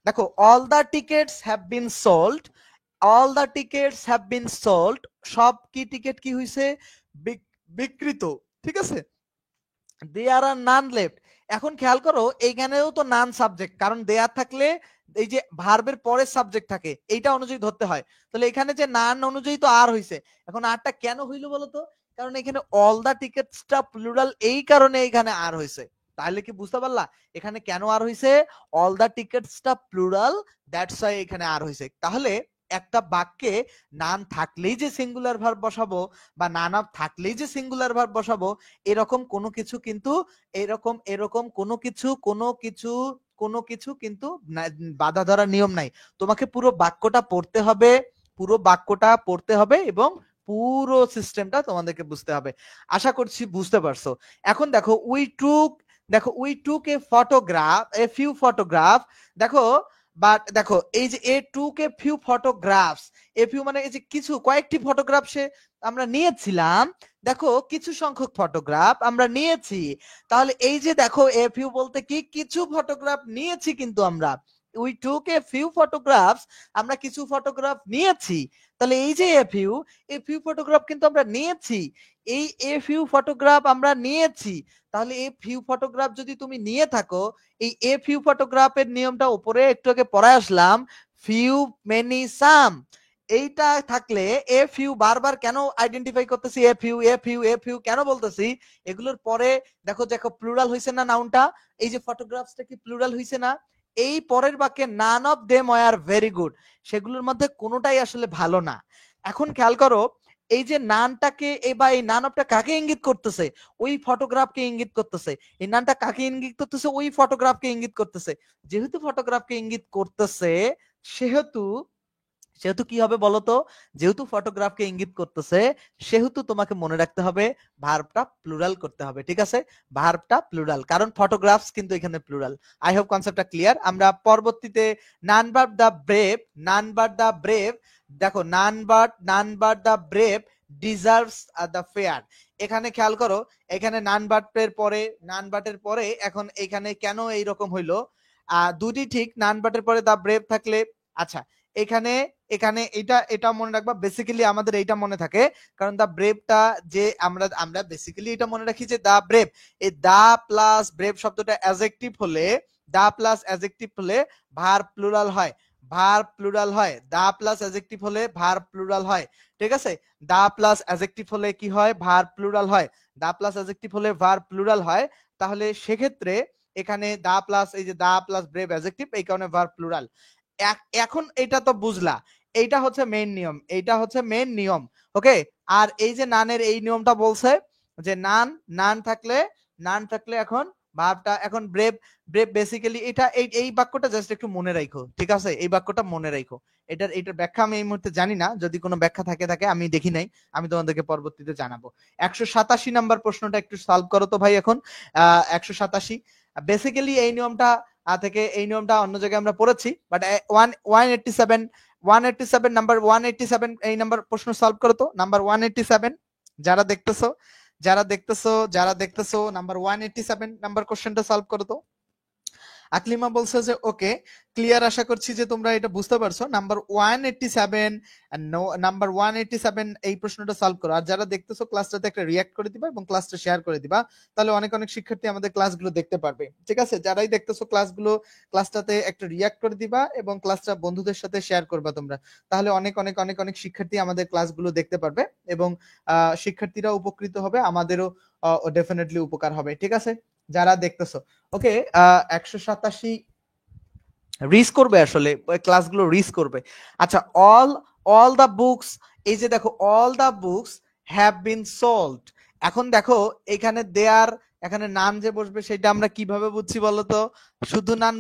দেখো all the tickets have been sold, all the tickets have been sold, সব কি টিকিট কি হইছে? বিকৃত। ঠিক আছে, দেয়ার আর নান লেফট। এখন খেয়াল করো এইখানেও তো নান সাবজেক্ট, কারণ দেয়ার থাকলে এই যে ভার্বের পরে সাবজেক্ট থাকে, এইটা অনুযায়ী ধরতে হয়। তাহলে এখানে যে নান অনুযায়ী তো আর হইছে। এখন আরটা কেন হইলো বলতো? কারণ এখানে অল দা টিকেটসটা প্লুরাল, এই কারণে এখানে আর হইছে। তাহলে কি বুঝতে পারলা এখানে কেন আর হইছে? অল দা টিকেটসটা প্লুরাল, দ্যাটস ওয়াই এখানে আর হইছে। তাহলে একটা বাক্যে নান থাকলেই যে সিঙ্গুলার ভার্ব বসাবো বা নান অফ থাকলেই যে সিঙ্গুলার ভার্ব বসাবো, এরকম কোনো কিছু কিন্তু, এরকম কোনো কিছু কিন্তু বাধা ধরার নিয়ম নাই। তোমাকে পুরো বাক্যটা পড়তে হবে এবং পুরো সিস্টেমটা তোমাদেরকে বুঝতে হবে। আশা করছি বুঝতে পারছো। এখন দেখো we took a photograph, a few photograph. দেখো বাট দেখো এই যে a took a few photographs, a few মানে এই যে কিছু, কয়েকটি ফটোগ্রাফ সে আমরা নিয়েছিলাম। দেখো কিছু সংখ্যক ফটোগ্রাফ আমরা নিয়েছি। তাহলে এই যে দেখো এ ফিউ বলতে কি, কিছু ফটোগ্রাফ নিয়েছি কিন্তু আমরা। We took a few photographs, আমরা কিছু ফটোগ্রাফ নিয়েছি। তাহলে এই যে এ ফিউ ফটোগ্রাফ কিন্তু আমরা নিয়েছি। এই এ ফিউ ফটোগ্রাফ আমরা নিয়েছি। তাহলে এ ফিউ ফটোগ্রাফ যদি তুমি নিয়ে থাকো, এই এ ফিউ ফটোগ্রাফের নিয়মটা উপরে একটু আগে পড়ায় আসলাম, ফিউ, মেনি, সাম। এইটা থাকলে এ ফিউ বারবার কেন আইডেন্টিফাই করতেছি, এ ফিউ কেন বলতেছি? এগুলোর পরে দেখো দেখো প্লুরাল হইছে না নাউনটা? এই যে ফটোগ্রাফসটা কি প্লুরাল হইছে না? এই পরের বাক্যে none of them were very good, সেগুলোর মধ্যে কোনোটাই আসলে ভালো না। এখন খেয়াল করো এই যে নানটাকে বা এই নান অফটা কাকে ইঙ্গিত করতেছে? ওই ফটোগ্রাফকে ইঙ্গিত করতেছে। এই নানটা কাকে ইঙ্গিত করতেছে? ওই ফটোগ্রাফকে ইঙ্গিত করতেছে। যেহেতু ফটোগ্রাফকে ইঙ্গিত করতেছে, সেহেতু সেহেতু কি হবে বলতো? যেহেতু ফটোগ্রাফকে ইঙ্গিত করতেছে, সেহেতু তোমাকে মনে রাখতে হবে ভার্বটা প্লুরাল করতে হবে। ঠিক আছে, ভার্বটা প্লুরাল, কারণ ফটোগ্রাফস কিন্তু এখানে প্লুরাল। আই হোপ কনসেপ্টটা ক্লিয়ার। আমরা পরবর্তীতে নান ভার্ব দা ব্রেভ, দেখো none but the brave deserves the fair. এখানে খেয়াল করো, এখানে নান বাটের পরে এখন এখানে কেন এইরকম হইলো, দুটি ঠিক, নান বাটের পরে দ্য ব্রেভ থাকলে, আচ্ছা এখানে এখানে এটা মনে রাখবা, বেসিক্যালি আমাদের এইটা মনে থাকে, কারণ দা ব্রেভটা যে আমরা বেসিক্যালি এটা মনে রাখি যে দা ব্রেভ, এই দা প্লাস ব্রেভ শব্দটা অ্যাডজেক্টিভ হলে, দা প্লাস অ্যাডজেক্টিভ হলে ভার্ব প্লুরাল হয়, ভার্ব প্লুরাল হয়, দা প্লাস অ্যাডজেক্টিভ হলে ভার্ব প্লুরাল হয়, ঠিক আছে। দা প্লাস অ্যাডজেক্টিভ হলে কি হয়, ভার্ব প্লুরাল হয়, দা প্লাস অ্যাডজেক্টিভ হলে ভার্ব প্লুরাল হয়। তাহলে সেক্ষেত্রে এখানে দা প্লাস, এই যে দা প্লাস ব্রেভ অ্যাডজেক্টিভ, এই কারণে ভার্ব প্লুরাল। এখন এটা তো বুঝলা, এইটা হচ্ছে মেইন নিয়ম, এইটা হচ্ছে মেইন নিয়ম, ওকে। আর এই যে নানের এই নিয়মটা বলছে যে নান থাকলে এখন ভার্বটা, এখন ব্রেভ বেসিক্যালি এটা এই বাক্যটা জাস্ট একটু মনে রাখো, ঠিক আছে, এই বাক্যটা মনে রাখো। এটার ব্যাখ্যা আমি এই মুহূর্তে জানি না, যদি কোনো ব্যাখ্যা থাকে আমি দেখি নাই, আমি তোমাদেরকে পরবর্তীতে জানাবো। 187 নাম্বার প্রশ্নটা একটু সলভ করো তো ভাই এখন। 187 বেসিক্যালি এই নিয়মটা থেকে, এই নিয়মটা অন্য জায়গায় আমরা পড়েছি, বাট 187 নাম্বার 187 এই নাম্বার প্রশ্ন সলভ করো তো, নাম্বার 187 যারা দেখতেছো নাম্বার 187 নাম্বার কোশ্চেনটা সলভ করো তো। আকলিমা বলছে যে ওকে ক্লিয়ার, আশা করছি যে তোমরা এটা বুঝতে পারছো। নাম্বার 187 নাম্বার 187 এই প্রশ্নটা সলভ করো। আর যারা দেখতেছো ক্লাসটাতে একটা রিঅ্যাক্ট করে দিবা এবং ক্লাসটা শেয়ার করে দিবা, তাহলে অনেক শিক্ষার্থী আমাদের ক্লাসগুলো দেখতে পারবে, ঠিক আছে। যারাই দেখতেছো ক্লাসটাতে একটা রিঅ্যাক্ট করে দিবা এবং ক্লাসটা বন্ধুদের সাথে শেয়ার করবা তোমরা, তাহলে অনেক শিক্ষার্থী আমাদের ক্লাসগুলো দেখতে পারবে এবং শিক্ষার্থীরা উপকৃত হবে, আমাদেরও ডেফিনেটলি উপকার হবে, ঠিক আছে। যারা দেখতেছো ওকে, 187 রিস করবে, আসলে ক্লাসগুলো রিস করবে। আচ্ছা, অল দা বুকস, এই যে দেখো all the books have been sold. এখন দেখো এখানে দেয়ার, এখানে নান যে বসবে সেটা আমরা কিভাবে বুঝছি বলতো? শুধু নান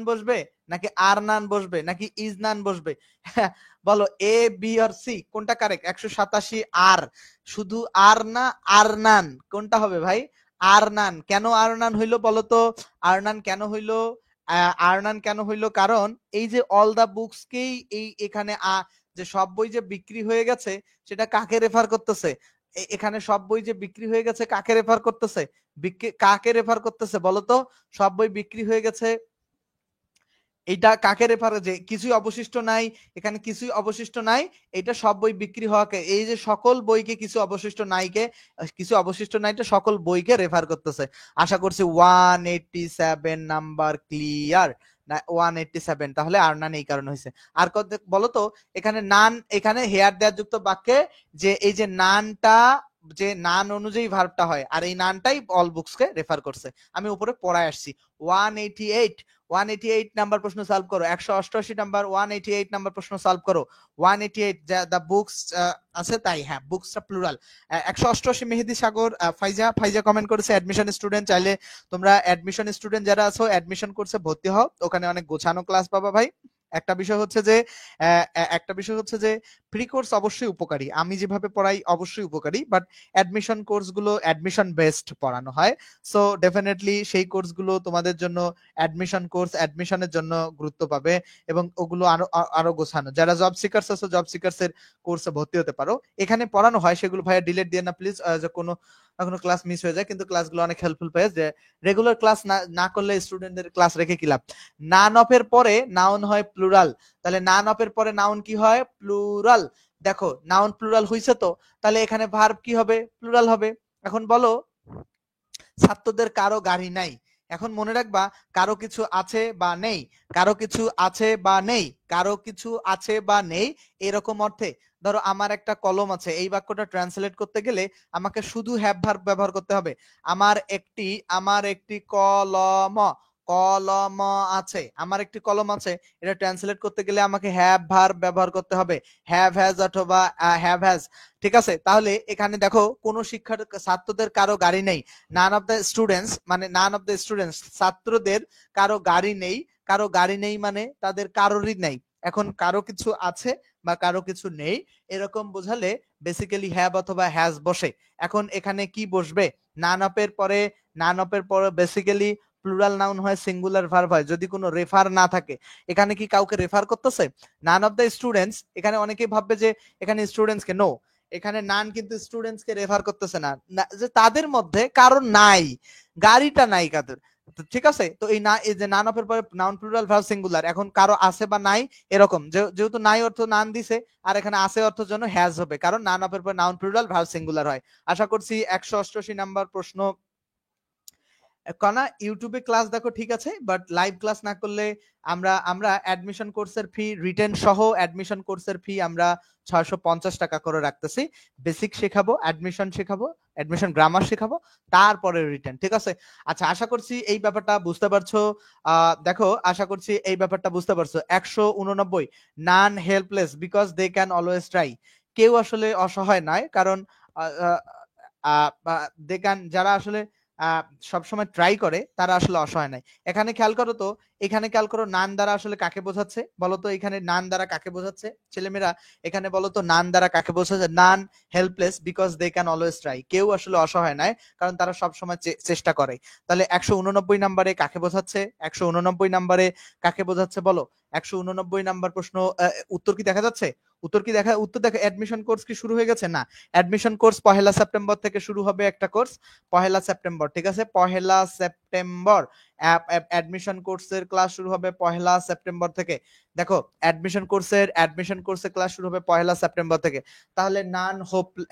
বসবে নাকি আর নান বসবে নাকি ইজ নান বসবে? বলো এ বি আর সি, কোনটা কারেক্ট? 187 আর, শুধু আর না আর নান, কোনটা হবে ভাই? আর নান। কেন আর নান হইলো বলতো? আর নান কেন হইলো? আর্নান কেন হইলো? কারণ এই যে অল দা বুকসকেই এই এখানে যে সব বই যে বিক্রি হয়ে গেছে সেটা কাকে রেফার করতেছে? এখানে সব বই যে বিক্রি হয়ে গেছে কাকে রেফার করতেছে? কাকে রেফার করতেছে বলতো? সব বই বিক্রি হয়ে গেছে, এটা কাকে রেফার, যে কিছুই অবশিষ্ট নাই, এখানে কিছুই অবশিষ্ট নাই, এটা সব বই বিক্রি হওয়াকে, এই যে সকল বইকে, কিছু অবশিষ্ট নাইটা সকল বইকে রেফার করতেছে। আশা করছি 187 নাম্বার ক্লিয়ার। 187, তাহলে আর নান এই কারণে হয়েছে। আর বলতো এখানে নান, এখানে হেয়ার দেয়ার যুক্ত বাক্যে যে এই যে নানটা, যে নান অনুযায়ী ভার্বটা হয়, আর এই নানটাই অল বুকসকে রেফার করছে। আমি উপরে পড়ায় আসছি। 188 নাম্বার প্রশ্ন সলভ করো। 188 নাম্বার 188 নাম্বার প্রশ্ন সলভ করো। 188 দা বুকস আছে তাই, হ্যাঁ বুকসটা প্লুরাল। 188 মেহেদি সাগর, ফাইজা কমেন্ট করেছে অ্যাডমিশন স্টুডেন্ট, চাইলে তোমরা অ্যাডমিশন স্টুডেন্ট যারা আছো অ্যাডমিশন কোর্সে ভর্তি হও, ওখানে অনেক গোছানো ক্লাস পাবা ভাই। একটা বিষয় হচ্ছে যে ফ্রি কোর্স অবশ্যই উপকারী, আমি যেভাবে পড়াই অবশ্যই উপকারী, বাট অ্যাডমিশন কোর্সগুলো অ্যাডমিশন বেসড পড়ানো হয়, সো ডেফিনেটলি সেই কোর্সগুলো তোমাদের জন্য, অ্যাডমিশন কোর্স অ্যাডমিশনের জন্য গুরুত্ব পাবে এবং ওগুলো আরো গোছানো। যারা জব সিকার্স আছো, জব সিকার্স এর কোর্সে ভর্তি হতে পারো, এখানে পড়ানো হয় সেগুলো ভাইয়া ডিলিট দিয়ে না প্লিজ, যে কোনো ক্লাস মিস হয়ে যায়, কিন্তু ক্লাসগুলো অনেক হেল্পফুল পায়। যে রেগুলার ক্লাস না করলে স্টুডেন্টদের ক্লাস রেখে কি লাভ? নান অফ এর পরে নাউন হয় প্লুরাল, তাহলে নান অফ এর পরে নাউন কি হয়? প্লুরাল। দেখো নাউন প্লুরাল হইছে তো, তাহলে এখানে ভার্ব কি হবে? প্লুরাল হবে। এখন বলো ছাত্রদের কারো গাড়ি নাই। এখন মনে রাখবা কারো কিছু আছে বা নেই, কারো কিছু আছে বা নেই, কারো কিছু আছে বা নেই, এরকম অর্থে। ধরো আমার একটা কলম আছে, এই বাক্যটা ট্রান্সলেট করতে গেলে আমাকে শুধু হ্যাভ ভার্ব ব্যবহার করতে হবে। আমার একটি কলম আছে, আমার একটি কলম আছে, এটা ট্রান্সলেট করতে গেলে আমাকে হ্যাভ ভার্ব ব্যবহার করতে হবে, হ্যাভ হ্যাজ অথবা হ্যাভ হ্যাজ, ঠিক আছে। তাহলে এখানে দেখো কোন ছাত্রদের কারো গাড়ি নেই, নান অফ দ্য স্টুডেন্টস, মানে নান অফ দ্য স্টুডেন্টস, ছাত্রদের কারো গাড়ি নেই, কারো গাড়ি নেই মানে তাদের কারোরই নেই। এখন কারো কিছু আছে বা কারো কিছু নেই এরকম বোঝালে বেসিক্যালি হ্যাভ অথবা হ্যাজ বসে। এখন এখানে কি বসবে? নান অফ এর পরে বেসিক্যালি প্লুরাল নাউন হয়, সিঙ্গুলার ভার্ব হয়, যদি কোনো রেফার না থাকে। এখানে কি কাউকে রেফার করতেছে? নান অফ দ্য স্টুডেন্টস, এখানে অনেকেই ভাববে যে এখানে স্টুডেন্টস কে, নো, এখানে নান কিন্তু স্টুডেন্টস কে রেফার করতেছে না, যে তাদের মধ্যে কারণ নাই, গাড়িটা নাই কাদের। ঠিক আছে, তো এই যে নান অফ এর পরে নাউন প্লুরাল ভার্ব সিঙ্গুলার, এখন কারো আছে বা নাই এরকম, যেহেতু নাই অর্থ নান দিছে, আর এখানে আছে অর্থ জন্য হ্যাজ হবে, কারণ নান অফ এর পরে নাউন প্লুরাল ভার্ব সিঙ্গুলার হয়। আশা করছি 188 নাম্বার প্রশ্ন কনা ইউটিউবে ক্লাস দেখো ঠিক আছে, বাট লাইভ ক্লাস না করলে আমরা আমরা অ্যাডমিশন কোর্সের ফি, রিটেন সহ অ্যাডমিশন কোর্সের ফি আমরা 650 টাকা করে রাখতেছি। বেসিক শেখাবো, অ্যাডমিশন শেখাবো, অ্যাডমিশন গ্রামার শেখাবো, তারপরে রিটেন। ঠিক আছে, আচ্ছা আশা করছি এই ব্যাপারটা বুঝতে পারছো। দেখো আশা করছি এই ব্যাপারটা বুঝতে পারছো। 189 none helpless because they can always try, কেউ আসলে অসহায় নয়, কারণ দে ক্যান, যারা আসলে সবসময় ট্রাই করে তারা আসলে অসহায় নাই। এখানে খেয়াল করো তো, এখানে খেয়াল করো নান দ্বারা আসলে কাকে বোঝাচ্ছে বলো তো, এখানে নান দ্বারা কাকে বোঝাচ্ছে ছেলেমেয়েরা, এখানে বলো তো নান দ্বারা কাকে বোঝাচ্ছে? None helpless because they can always try, কেউ আসলে অসহায় নাই কারণ তারা সবসময় চেষ্টা করে। তাহলে 189 নম্বরে কাকে বোঝাচ্ছে? 189 নম্বরে কাকে বোঝাচ্ছে বলো? 189 নাম্বার প্রশ্ন, উত্তর কি দেখা যাচ্ছে? উত্তর দেখা, অ্যাডমিশন কোর্স কি শুরু হয়ে গেছে? না, অ্যাডমিশন কোর্স 1 সেপ্টেম্বর থেকে শুরু হবে, একটা কোর্স 1 সেপ্টেম্বর। ঠিক আছে, 1 সেপ্টেম্বর অ্যাডমিশন কোর্সের ক্লাস শুরু হবে 1 সেপ্টেম্বর থেকে। দেখো অ্যাডমিশন কোর্সের ক্লাস শুরু হবে 1 সেপ্টেম্বর থেকে। তাহলে নান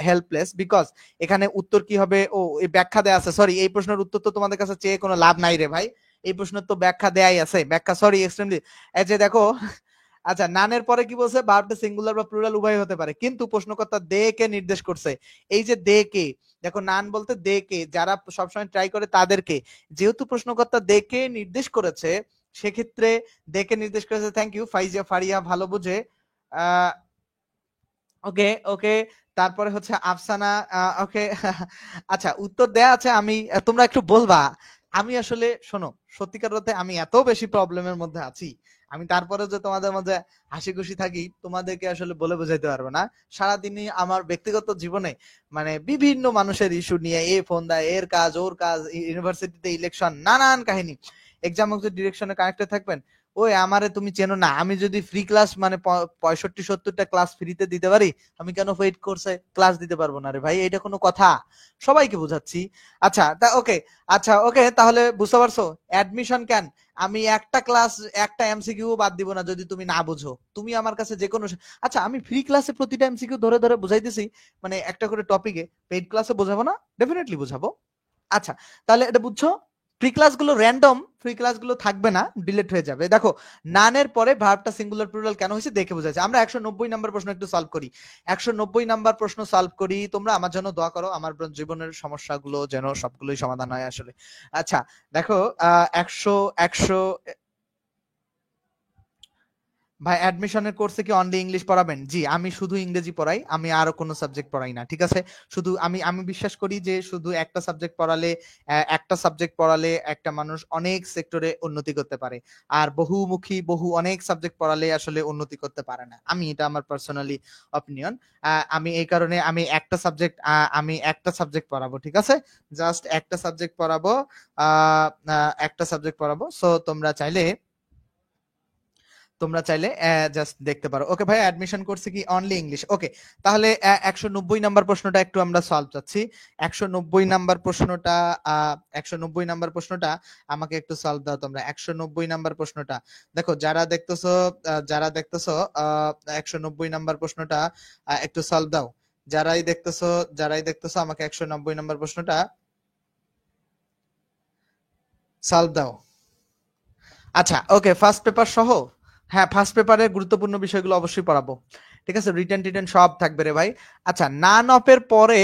হেল্পলেস বিকজ, এখানে উত্তর কি হবে? ও এই ব্যাখ্যা দেয়া আছে, সরি এই প্রশ্নের উত্তর তো তোমাদের কাছে চেয়ে কোনো লাভ নাই রে ভাই, এই প্রশ্নের তো ব্যাখ্যা দেয়াই আছে, ব্যাখ্যা সরি এক্সট্রিমলি। এই যে দেখো, আচ্ছা নানের পরে কি বলছে? ভার্বটা সিঙ্গুলার বা প্লুরাল উভয় হতে পারে, কিন্তু প্রশ্নকর্তা দে কে নির্দেশ করছে। এই যে দে কে, দেখো নান বলতে দে কে, যারা সবসময় ট্রাই করে তাদেরকে, যেহেতু প্রশ্নকর্তা দে কে নির্দেশ করেছে, সেক্ষেত্রে দে কে নির্দেশ করেছে। থ্যাংক ইউ ফাইজিয়া ফারিয়া, ভালো বুঝে। ওকে ওকে, তারপরে হচ্ছে আফসানা, ওকে আচ্ছা উত্তর দেয়া আছে, আমি তোমরা একটু বলবা। আমি আসলে শোনো, সত্যিকার অর্থে আমি এত বেশি প্রবলেমের মধ্যে আছি, আমি তারপরে যে তোমাদের মধ্যে হাসি খুশি থাকি তোমাদেরকে আসলে বলে বোঝাইতে পারবো না। সারাদিনই আমার ব্যক্তিগত জীবনে মানে বিভিন্ন মানুষের ইস্যু নিয়ে, এ ফোন দেয়, এর কাজ, ওর কাজ, ইউনিভার্সিটিতে ইলেকশন, নানান কাহিনী। এক্সাম ডিরেকশনে কানেক্টেড থাকবেন। ওই আমারে তুমি চেনো না, আমি যদি ফ্রি ক্লাস মানে 65-70টা ক্লাস ফ্রিতে দিতে পারি, আমি কেন পেইড কোর্সে ক্লাস দিতে পারবো না রে ভাই? এটা কোনো কথা? সবাইকে বুঝাচ্ছি। আচ্ছা তা ওকে, আচ্ছা ওকে, তাহলে বুঝতে পারছো অ্যাডমিশন কেন আমি একটা ক্লাস, একটা এমসিকিউ বাদ দিব না যদি তুমি না বুঝো। তুমি আমার কাছে যে কোনো, আচ্ছা আমি ফ্রি ক্লাসে প্রতিটা এমসিকিউ ধরে ধরে বুঝাইতেছি, মানে একটা করে টপিকে, পেইড ক্লাসে বোঝাবো না? ডেফিনেটলি বুঝাবো। আচ্ছা তাহলে এটা বুঝছো, ফ্রি ক্লাসগুলো র্যান্ডম, ফ্রি ক্লাসগুলো থাকবে না, ডিলিট হয়ে যাবে। দেখো নানের পরে ভার্বটা সিঙ্গুলার প্লুরাল কেন হয়েছে দেখে বোঝাচ্ছে। আমরা 190 নাম্বার প্রশ্ন একটু সলভ করি, 190 নাম্বার প্রশ্ন সলভ করি। তোমরা আমার জন্য দোয়া করো, আমার জীবনের সমস্যাগুলো যেন সবগুলোই সমাধান হয় আসলে। আচ্ছা দেখো 100 ভাই অ্যাডমিশনের কোর্সে কি অনলি ইংলিশ পড়াবেন? জি, আমি শুধু ইংরেজি পড়াই, আমি আরো কোনো সাবজেক্ট পড়াই না। ঠিক আছে, শুধু আমি আমি বিশ্বাস করি যে শুধু একটা সাবজেক্ট পড়ালে, একটা মানুষ অনেক সেক্টরে উন্নতি করতে পারে, আর বহুমুখী অনেক সাবজেক্ট পড়ালে আসলে উন্নতি করতে পারে না। আমি এটা আমার পার্সোনালি অপিনিয়ন। আমি এই কারণে আমি একটা সাবজেক্ট পড়াবো। ঠিক আছে, জাস্ট একটা সাবজেক্ট পড়াবো, সো তোমরা চাইলে জাস্ট দেখতে পারো। ওকে ভাই, অ্যাডমিশন করছে কি অনলি ইংলিশ? ওকে, তাহলে 190 নাম্বার প্রশ্নটা একটু আমরা সলভ চাচ্ছি। 190 নাম্বার প্রশ্নটা 190 নাম্বার প্রশ্নটা আমাকে একটু সলভ দাও তোমরা। 190 নাম্বার প্রশ্নটা দেখো, যারা দেখতেছো 190 নাম্বার প্রশ্নটা একটু সলভ দাও। যারাই দেখতেছো আমাকে 190 নাম্বার প্রশ্নটা সলভ দাও। আচ্ছা ওকে, ফার্স্ট পেপার সহ, হ্যাঁ ফার্স্ট পেপারের গুরুত্বপূর্ণ বিষয়গুলো অবশ্যই পড়াবো। ঠিক আছে, রিটেন সব থাকবে রে ভাই। আচ্ছা নান অফ এর পরে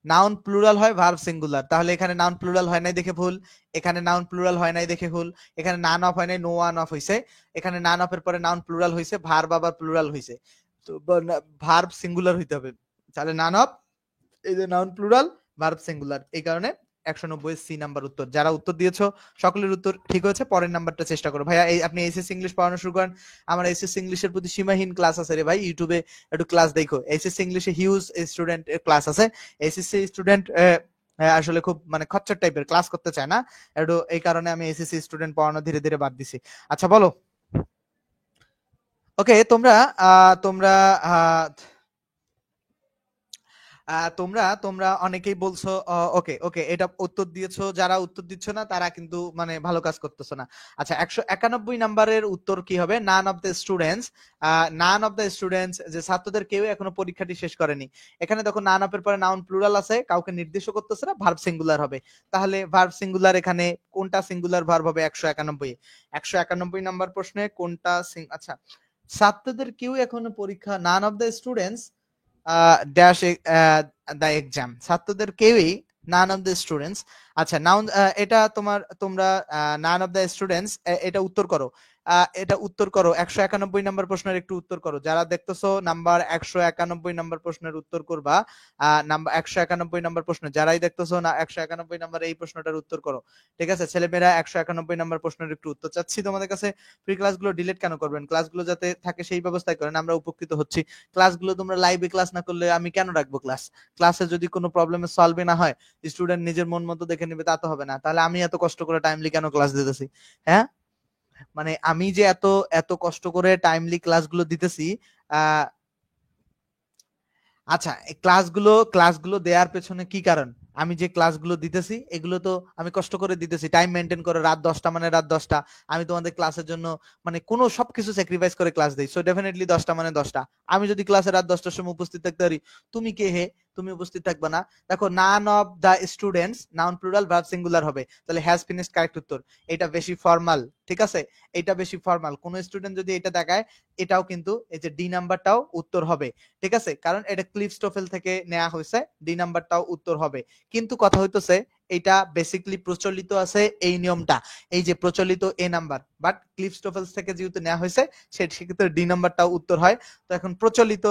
নাউন প্লুরাল হয়, ভার্ব সিঙ্গুলার, তাহলে এখানে নাউন প্লুরাল হয় নাই দেখে ভুল, এখানে নাউন প্লুরাল হয় নাই দেখে ভুল, এখানে নান অফ হয় নাই, নো ওয়ান অফ হইছে, এখানে নান অফ এর পরে নাউন প্লুরাল হইছে, ভার্ব আবার প্লুরাল হইছে, তো ভার্ব সিঙ্গুলার হইতে হবে। তাহলে নান অফ, এই যে নাউন প্লুরাল, ভার্ব সিঙ্গুলার, এই কারণে 190 নাম্বার উত্তর। যারা উত্তর দিয়েছো সকলের উত্তর ঠিক হয়েছে, পরের নাম্বারটা চেষ্টা করো। ভাইয়া আপনি এইচএস ইংলিশ পড়ানো শুরু করেন, আমার এইচএস ইংলিশের প্রতি সীমাহীন ক্লাস আছে রে ভাই, ইউটিউবে একটু ক্লাস দেখো, এইচএস ইংলিশে হিউজ স্টুডেন্ট ক্লাস আছে, এইচএসসি স্টুডেন্ট আসলে খুব মানে খচ্চর টাইপের, ক্লাস করতে চায় না একটু, এই কারণে আমি এসএসসি স্টুডেন্ট পড়ানো ধীরে ধীরে বাদ দিছি। আচ্ছা বলো। ওকে, তোমরা তোমরা আহ, তোমরা তোমরা অনেকেই বলছো ওকে ওকে, এটা উত্তর দিয়েছো, যারা উত্তর দিচ্ছ না তারা কিন্তু মানে ভালো কাজ করতেছো না। আচ্ছা, 191 নাম্বারের উত্তর কি হবে? None of the students, none of the students, যে ছাত্রদের কেউ এখনো পরীক্ষাটি শেষ করেনি। এখানে দেখো নান অফ এর পরে নাউন প্লুরাল আছে, কাউকে নির্দেশ করতেছে না, ভার্ব সিঙ্গুলার হবে। তাহলে ভার্ব সিঙ্গুলার এখানে কোনটা সিঙ্গুলার ভার্ব হবে? 191। 191 নাম্বার প্রশ্নে কোনটা আচ্ছা, ছাত্রদের কেউ এখনো পরীক্ষা, none of the students dash the exam, ছাত্রদের কেউই, নান অফ দ্য স্টুডেন্টস। আচ্ছা নাউন, এটা তোমরা নান অফ দ্য স্টুডেন্টস, এটা উত্তর করো। এটা উত্তর করো 191 নাম্বার প্রশ্নের একটু উত্তর করো, যারা দেখতেছো নাম্বার 191 নাম্বার প্রশ্নের উত্তর করবা। নাম্বার 191 নাম্বার প্রশ্ন যারাই দেখতেছো না, 191 নাম্বার এই প্রশ্নটার উত্তর করো। ঠিক আছে ছেলেমেয়েরা, 191 নাম্বার প্রশ্নের একটু উত্তর চাচ্ছি তোমাদের কাছে। ফ্রি ক্লাসগুলো ডিলিট কেন করবেন? ক্লাসগুলো যাতে থাকে সেই ব্যবস্থাই করেন, আমরা উপকৃত হচ্ছি। ক্লাসগুলো তোমরা লাইভে ক্লাস না করলে আমি কেন রাখবো ক্লাস? ক্লাসে যদি কোনো প্রবলেমের সলভই না হয়, স্টুডেন্ট নিজের মন মতো দেখে নেবে, তা তো হবে না। তাহলে আমি এত কষ্ট করে টাইমলি কেন ক্লাস দিতেছি? হ্যাঁ, মানে আমি যে এত এত কষ্ট করে টাইমলি ক্লাসগুলো দিতেছি, আহ আচ্ছা, এই ক্লাসগুলো দেওয়ার পেছনে কি কারণ? আমি যে ক্লাসগুলো দিতেছি এগুলো তো আমি কষ্ট করে দিতেছি, টাইম মেনটেন করে, রাত 10টা মানে রাত 10টা, আমি তোমাদের ক্লাসের জন্য মানে কোনো সবকিছু স্যাক্রিফাইস করে ক্লাস দিই। সো ডেফিনেটলি 10টা মানে 10টা। আমি যদি ক্লাসে রাত 10টার সময় উপস্থিত থাকতে পারি, তুমি কে হে? তুমি উপস্থিত থাকবে না। দেখো none of the students, noun plural, verb singular হবে, তাহলে হ্যাজ ফিনিশড কারেক্ট উত্তর। এটা বেশি ফর্মাল, ঠিক আছে, এটা বেশি ফর্মাল। কোন স্টুডেন্ট যদি এটা দেখায়, এটাও কিন্তু এই যে ডি নাম্বারটাও উত্তর হবে। ঠিক আছে, কারণ এটা ক্লিপস্টোফেল থেকে নেওয়া হয়েছে, ডি নাম্বারটাও উত্তর হবে। কিন্তু কথা হইতেছে এটা বেসিক্যালি প্রচলিত আছে এই নিয়মটা, এই যে প্রচলিত এ নাম্বার, বাট ক্লিপস্টোফেলস থেকে যেহেতু নেওয়া হয়েছে সেক্ষেত্রে ডি নাম্বারটাও উত্তর হয়। তো এখন প্রচলিত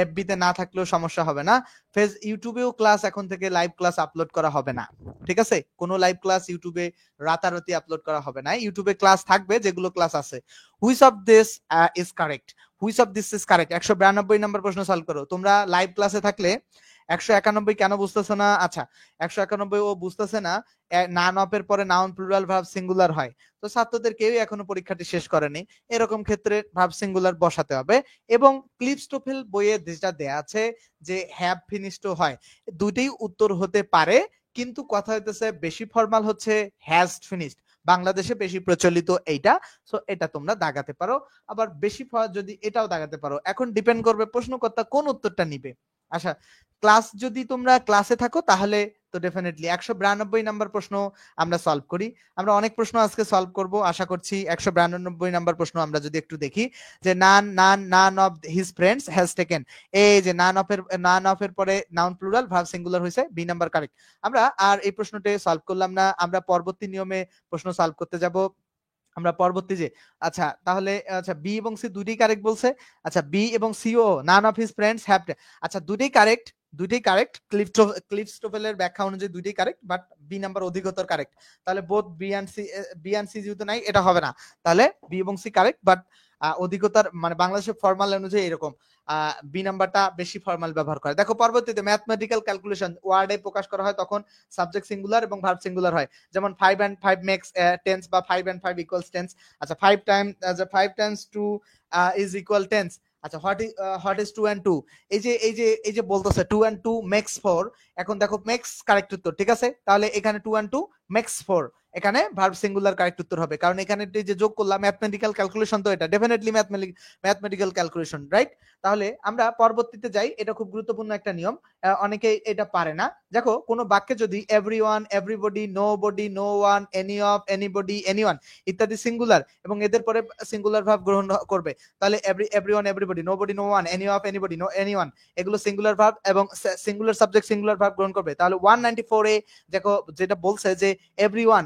এফবি তে না থাকলেও সমস্যা হবে না। ফেজ ইউটিউবেও ক্লাস এখন থেকে লাইভ ক্লাস আপলোড করা হবে না। ঠিক আছে, কোনো লাইভ ক্লাস ইউটিউবে রাতারাতি আপলোড করা হবে না। ইউটিউবে ক্লাস থাকবে যেগুলো ক্লাস আছে। Which of this is correct? Which of this is correct? 192 নম্বর প্রশ্ন সলভ করো। তোমরা লাইভ ক্লাসে থাকলে 191 কেন বুঝতেছো না? আচ্ছা, 191 ও বুঝতেছে না, নান অফ এর পরে নাউন প্লুরাল ভার্ব সিঙ্গুলার হয়। তো ছাত্রদের কেউই এখনো পরীক্ষাটি শেষ করেনি, এরকম ক্ষেত্রে ভার্ব সিঙ্গুলার বসাতে হবে। এবং ক্লিপস্টোফেল বইয়ে যেটা দেয়া আছে যে হ্যাভ ফিনিশড হয়, দুইটাই উত্তর হতে পারে, কিন্তু কথা হইতেছে বেশি ফর্মাল হচ্ছে হ্যাজ ফিনিশড, বাংলাদেশে বেশি প্রচলিত এইটা। সো এটা তোমরা দাগাতে পারো, আবার বেশি যদি এটাও দাগাতে পারো। এখন ডিপেন্ড করবে প্রশ্নকর্তা কোন উত্তরটা নিবে। আচ্ছা, ক্লাস যদি তোমরা ক্লাসে থাকো তাহলে তো ডেফিনেটলি 192 নাম্বার প্রশ্ন আমরা সলভ করি। আমরা অনেক প্রশ্ন আজকে সলভ করব আশা করছি। 192 নাম্বার প্রশ্ন আমরা যদি একটু দেখি, যে নান of his friends has taken, এই যে নান অফ এর পরে নাউন প্লুরাল, ভার্ব সিঙ্গুলার হয়েছে, বি নাম্বার কারেক্ট। আমরা আর এই প্রশ্নটি সলভ করলাম না, আমরা পরবর্তী নিয়মে প্রশ্ন সলভ করতে যাব। আমরা পরবর্তী যে, আচ্ছা তাহলে আচ্ছা বি এবং সি দুইটাই কারেক্ট বলছে। আচ্ছা বি এবং সিও none of his friends have, আচ্ছা দুইটাই কারেক্ট, দুইটাই কারেক্ট। ক্লিপস্টোফেলের ব্যাখ্যা অনুযায়ী দুইটাই কারেক্ট, বাট বি নাম্বার অধিকতর কারেক্ট। তাহলে বোথ বি এন্ড সি যেহেতু নাই, এটা হবে না। তাহলে বি এবং সি কারেক্ট, বাট অধিকতার মানে বাংলাদেশের ফর্মাল অনুযায়ী এরকম বি নাম্বারটা বেশি ফর্মাল ব্যবহার করে। দেখো পরবর্তীতে ম্যাথমেটিক্যাল ক্যালকুলেশন ওয়ার্ডে প্রকাশ করা হয়, তখন সাবজেক্ট সিঙ্গুলার এবং ভার্ব সিঙ্গুলার হয়। যেমন 5 and 5 makes টেন্স, বা 5 and 5 equals টেন্স। আচ্ছা 5 times 2 is equal টেন্স। আচ্ছা হোয়াট ইজ 2 and 2? এই যে বলতেছে 2 and 2 makes 4। এখন দেখো makes কারেক্ট উত্তর, ঠিক আছে, তাহলে এখানে 2 and 2 makes 4, এখানে ভার্ব সিঙ্গুলার কারেক্ট উত্তর হবে, কারণ এখানে যে যোগ করলাম ম্যাথমেটিক্যাল ক্যালকুলেশন, তো এটা ডেফিনেটলি ম্যাথমেটিক্যাল ক্যালকুলেশন, রাইট? তাহলে আমরা পরবর্তীতে যাই, এটা খুব গুরুত্বপূর্ণ একটা নিয়ম, অনেকে এটা পারে না। দেখো কোনো বাক্যে যদি everyone, everybody, nobody, no one, any of, anybody, anyone ইত্যাদি সিঙ্গুলার এবং এদের পরে সিঙ্গুলার ভার্ব গ্রহণ করবে, তাহলে everyone, everybody, nobody, no one, any of, anybody, no anyone, এগুলো সিঙ্গুলার ভার্ব এবং সিঙ্গুলার সাবজেক্ট সিঙ্গুলার ভার্ব গ্রহণ করবে। তাহলে 194 এ দেখো যেটা বলছে যে এভরিওয়ান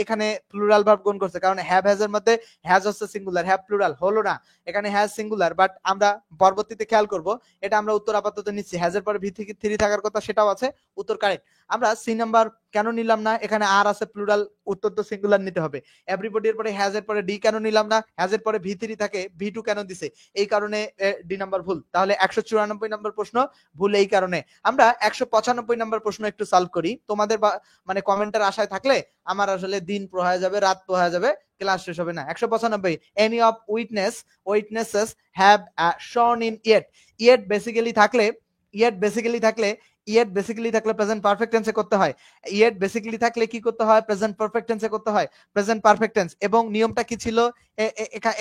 এখানে প্লুরাল ভার্ব গ্রহণ করছে, কারণ হ্যাভ হ্যাজ এর মধ্যে হ্যাজ হচ্ছে সিঙ্গুলার, হ্যাভ প্লুরাল হলো না, এখানে হ্যাজ সিঙ্গুলার। বাট আমরা পরবর্তীতে খেয়াল করব, এটা আমরা উত্তর আপাতত নিচ্ছি, হ্যাজ এর পরে ভি থেকে 3 থাকার কথা, সেটাও আছে, উত্তর কারেক্ট। আমরা সি নাম্বার কেন নিলাম না? এখানে আর আছে প্লুরাল, উত্তর তো সিঙ্গুলার নিতে হবে। এভরিবডির পরে হ্যাজ এর পরে ডি কেন নিলাম না? হ্যাজ এর পরে ভি3 থাকে, ভি2 কেন দিছে? এই কারণে ডি নাম্বার ভুল। তাহলে 194 নম্বর প্রশ্ন ভুল এই কারণে। আমরা 195 নম্বর প্রশ্ন একটু সলভ করি। তোমাদের মানে কমেন্টের আশায় থাকলে আমার আসলে দিন পোহায় যাবে, রাত পোহায় যাবে, ক্লাস শেষ হবে না। 195, এনি অফ উইটনেসেস হ্যাভ শোন ইন ইয়েট বেসিক্যালি থাকলে প্রেজেন্ট পারফেক্ট টেন্সে করতে হয়। ইয়েট বেসিক্যালি থাকলে কি করতে হয়? প্রেজেন্ট পারফেক্ট টেন্সে করতে হয়, প্রেজেন্ট পারফেক্ট টেন্স। এবং নিয়মটা কি ছিল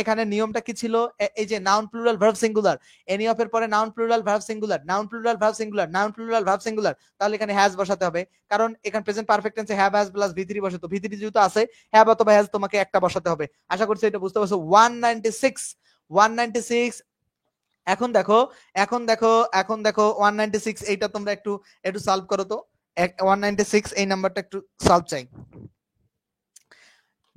এখানে? নিয়মটা কি ছিল? এই যে noun plural verb singular, any of এর পরে noun plural verb singular, noun plural verb singular, noun plural verb singular, তাহলে এখানে হ্যাজ বসাতে হবে, কারণ এখানে প্রেজেন্ট পারফেক্ট টেন্সে হ্যাভ হ্যাজ প্লাস ভি3 বসে, তো ভি3 যেহেতু আছে হ্যাভ অথবা হ্যাজ তোমাকে একটা বসাতে হবে। আশা করছি এটা বুঝতে পারছো। 196 এখন দেখো 196 এইটা তোমরা একটু সলভ করো তো। 196 এই নাম্বারটা একটু সলভ চাই,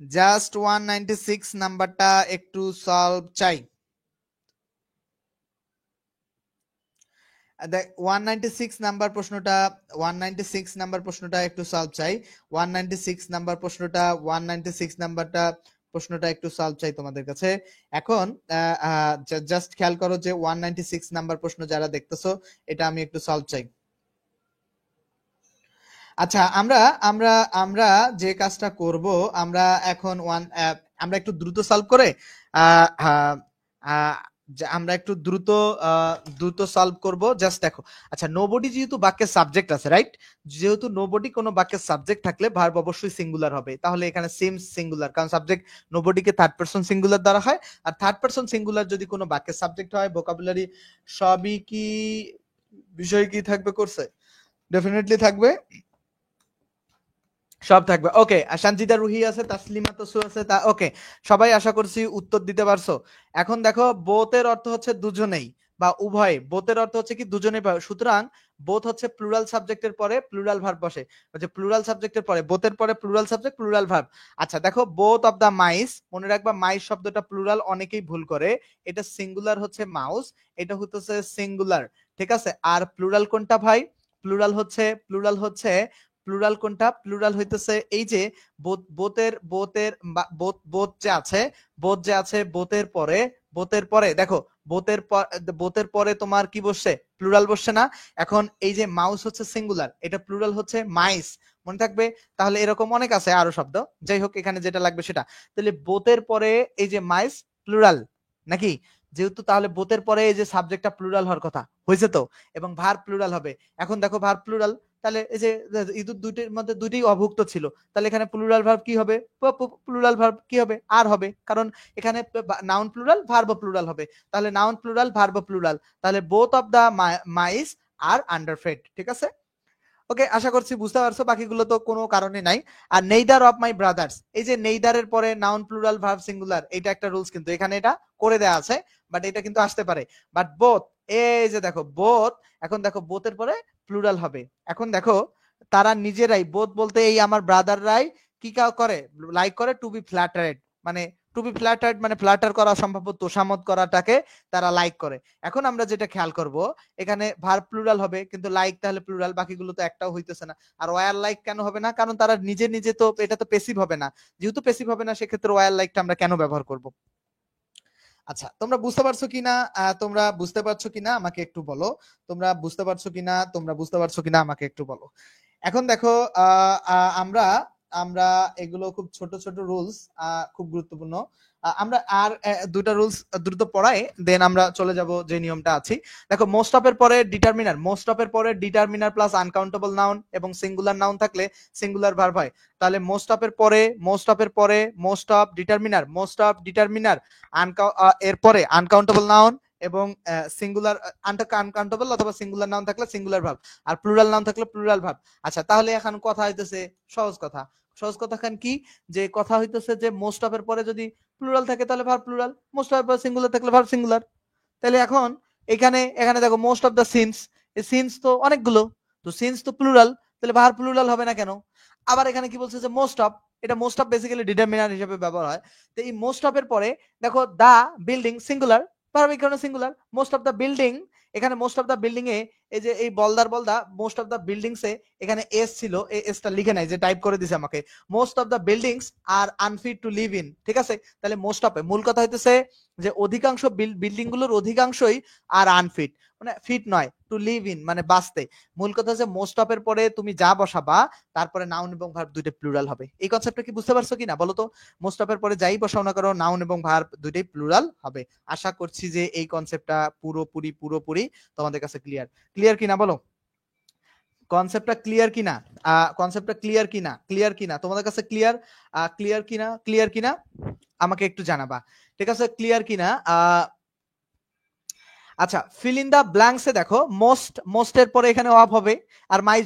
জাস্ট 196 নাম্বারটা একটু সলভ চাই। 196 নাম্বার প্রশ্নটা 196 নাম্বার প্রশ্নটা একটু সলভ চাই। 196 নাম্বার প্রশ্নটা 196 নাম্বারটা প্রশ্নটা একটু সলভ চাই তোমাদের কাছে। এখন জাস্ট খেয়াল করো যে 196 নাম্বার প্রশ্ন যারা দেখতেছো, এটা আমি একটু সলভ চাই। আচ্ছা, আমরা আমরা আমরা যে কাজটা করব, আমরা এখন আমরা একটু দ্রুত সলভ করে আমরা একটু দ্রুত সলভ করব। জাস্ট দেখো, আচ্ছা নোবডি যেহেতু বাক্যের সাবজেক্ট আছে, রাইট? যেহেতু নোবডি কোনো বাক্যের সাবজেক্ট থাকলে ভার্ব অবশ্যই সিঙ্গুলার হবে, তাহলে এখানে সেম সিঙ্গুলার, কারণ সাবজেক্ট নোবডিকে থার্ড পারসন সিঙ্গুলার দ্বারা হয়, আর থার্ড পারসন সিঙ্গুলার যদি কোনো বাক্যের সাবজেক্ট হয়, ভোকাবুলারি সবই কি বিষয় কি থাকবে কোর্সে? ডেফিনেটলি থাকবে, সব থাকবে। ওকে, সঞ্জিতা রুহি আছে, তাসলিমা তসু আছে, তা ওকে, সবাই আশা করছি উত্তর দিতে পারছো। এখন দেখো বোথের অর্থ হচ্ছে দুজনেই বা উভয়, বোথের অর্থ হচ্ছে কি দুজনেই, সুতরাং বোথ হচ্ছে প্লুরাল সাবজেক্টের পরে প্লুরাল ভার্ব বসে, যে প্লুরাল সাবজেক্টের পরে বোথের পরে প্লুরাল সাবজেক্ট প্লুরাল ভার্ব। আচ্ছা দেখো, বোথ অফ দা মাইস, মনে রাখবা মাইস শব্দটা প্লুরাল, অনেকেই ভুল করে, এটা সিঙ্গুলার হচ্ছে মাউস, এটা হচ্ছে সিঙ্গুলার, ঠিক আছে? আর প্লুরাল কোনটা ভাই? প্লুরাল কোনটা? প্লুরাল হইতেছে এই যে বোথের পরে দেখো, বোথের পরে তোমার কি বসছে? প্লুরাল বসছে না? এখন এই যে মাউস হচ্ছে সিঙ্গুলার, এটা প্লুরাল হচ্ছে মাইস, মনে থাকবে। তাহলে এরকম অনেক আছে আরো শব্দ, যাই হোক এখানে যেটা লাগবে সেটা। তাহলে বোথের পরে এই যে মাইস প্লুরাল নাকি? যেহেতু তাহলে বোথের পরে এই যে সাবজেক্টটা প্লুরাল হওয়ার কথা হয়েছে তো, এবং ভার্ব প্লুরাল হবে। এখন দেখো ভার্ব প্লুরাল, তাহলে এই যে ইঁদুর দুইটির মধ্যে দুইটাই অভুক্ত ছিল, তাহলে এখানে প্লুরাল ভার্ব কি হবে? প্লুরাল ভার্ব কি হবে? আর হবে, কারণ এখানে নাউন প্লুরাল ভার্ব প্লুরাল হবে, তাহলে নাউন প্লুরাল ভার্ব প্লুরাল, তাহলে বোথ অফ দা মাইস আর আন্ডারফেড, ঠিক আছে? ওকে, আশা করছি বুঝতে পারছো, বাকিগুলো তো কোনো কারণে নাই। আর নেইদার অফ মাই ব্রাদার্স, এই যে নেইদারের পরে নাউন প্লুরাল ভার্ব সিঙ্গুলার, এটা একটা রুলস কিন্তু এখানে এটা করে দেয়া আছে, বাট এটা কিন্তু আসতে পারে। বাট বোথ, এই যে দেখো বোথ, এখন দেখো বোথের পরে প্লুরাল হবে। এখন দেখো তারা নিজেরাই, বোথ বলতে এই আমার ব্রাদাররাই কি করে? লাইক করে টু বি ফ্ল্যাটারেড, মানে টু বি ফ্ল্যাটার্ড মানে ফ্ল্যাটার করা, সম্ভব তোষামত করাটাকে তারা লাইক করে। এখন আমরা যেটা খেয়াল করব, এখানে ভার্ব প্লুরাল হবে কিন্তু লাইক তাহলে প্লুরাল, বাকিগুলো তো একটাও হইতেছে না। আর ওয়ার লাইক কেন হবে না? কারণ তারা নিজে নিজে তো, এটা তো পেসিভ হবে না, যেহেতু পেসিভ হবে না সেক্ষেত্রে ওয়ার লাইকটা আমরা কেন ব্যবহার করব? আচ্ছা, তোমরা বুঝতে পারছো কিনা? আমাকে একটু বলো। তোমরা বুঝতে পারছো কিনা আমাকে একটু বলো। এখন দেখো, আমরা আমরা এগুলো খুব ছোট ছোট রুলস, খুব গুরুত্বপূর্ণ। আমরা আর দুটা রুলস দ্রুত পড়াই, দেন আমরা চলে যাব যে নিয়মটা আছে। দেখো, মোস্ট অফ এর পরে প্লাস আনকাউন্টেবল নাউন এবং সিঙ্গুলার নাউন থাকলে সিঙ্গুলার ভার্ব হয়। তাহলে মোস্ট অফ এর পরে মোস্ট অফ ডিটারমিনার এর পরে আনকাউন্টেবল নাউন এবং সিঙ্গুলার আনকাউন্টেবল অথবা সিঙ্গুলার নাউন থাকলে সিঙ্গুলার ভার্ব, আর প্লুরাল নাউন থাকলে প্লুরাল ভার্ব। আচ্ছা, তাহলে এখন কথা হইতেছে সহজ কথা খান কি, যে কথা হইতেছে যে মোস্ট অফ এর পরে যদি প্লুরাল থাকে তাহলে ভার্ব প্লুরাল, মোস্ট অফ এর পরে সিঙ্গুলার থাকলে ভার্ব সিঙ্গুলার। তাহলে এখন এখানে দেখো মোস্ট অফ দা সিনস, এই সিনস তো অনেকগুলো, তো সিনস তো প্লুরাল, তাহলে ভার্ব প্লুরাল হবে না কেন? আবার এখানে কি বলছে যে মোস্ট অফ, এটা মোস্ট অফ বেসিক্যালি ডিটারমিনার হিসেবে ব্যবহার হয়। তো এই মোস্ট অফ এর পরে দেখো দা বিল্ডিং সিঙ্গুলার, ভার্ব এখানে singular, most of the building, এখানে মোস্ট অফ দা বিল্ডিং এ এই যে এই বলদা মোস্ট অফ দ্য বিল্ডিংস এ এখানে এস ছিল, এই এসটা লিখে নাই, যে টাইপ করে দিছে আমাকে, most of the buildings are unfit to live in, ঠিক আছে। তাহলে মোস্ট অফ, মূল কথা হইতেছে যে অধিকাংশ বিল্ডিং গুলোর অধিকাংশই আর আনফিট, মানে ফিট নয়, টু লিভ ইন মানে বাঁচতে। মূল কথা হচ্ছে মোস্ট অফ এর পরে তুমি যা বসাবা তারপরে নাউন এবং ভার্ব দুইটা প্লুরাল হবে। এই কনসেপ্টটা কি বুঝতে পারছো কিনা বলো তো? মোস্ট অফ এর পরে যাই বসাও না করো, নাউন এবং ভার্ব দুইটাই প্লুরাল হবে। আশা করছি যে এই কনসেপ্টটা পুরোপুরি তোমাদের কাছে ক্লিয়ার কিনা বলো? কনসেপ্টটা ক্লিয়ার কিনা? ক্লিয়ার কিনা তোমাদের কাছে? ক্লিয়ার কিনা আমাকে একটু জানাবা, ঠিক আছে? ক্লিয়ার কিনা? আচ্ছা, ফিল ইন দা ব্ল্যাঙ্কস এ দেখো মোস্ট এর পরে এখানে অফ হবে, আর মাই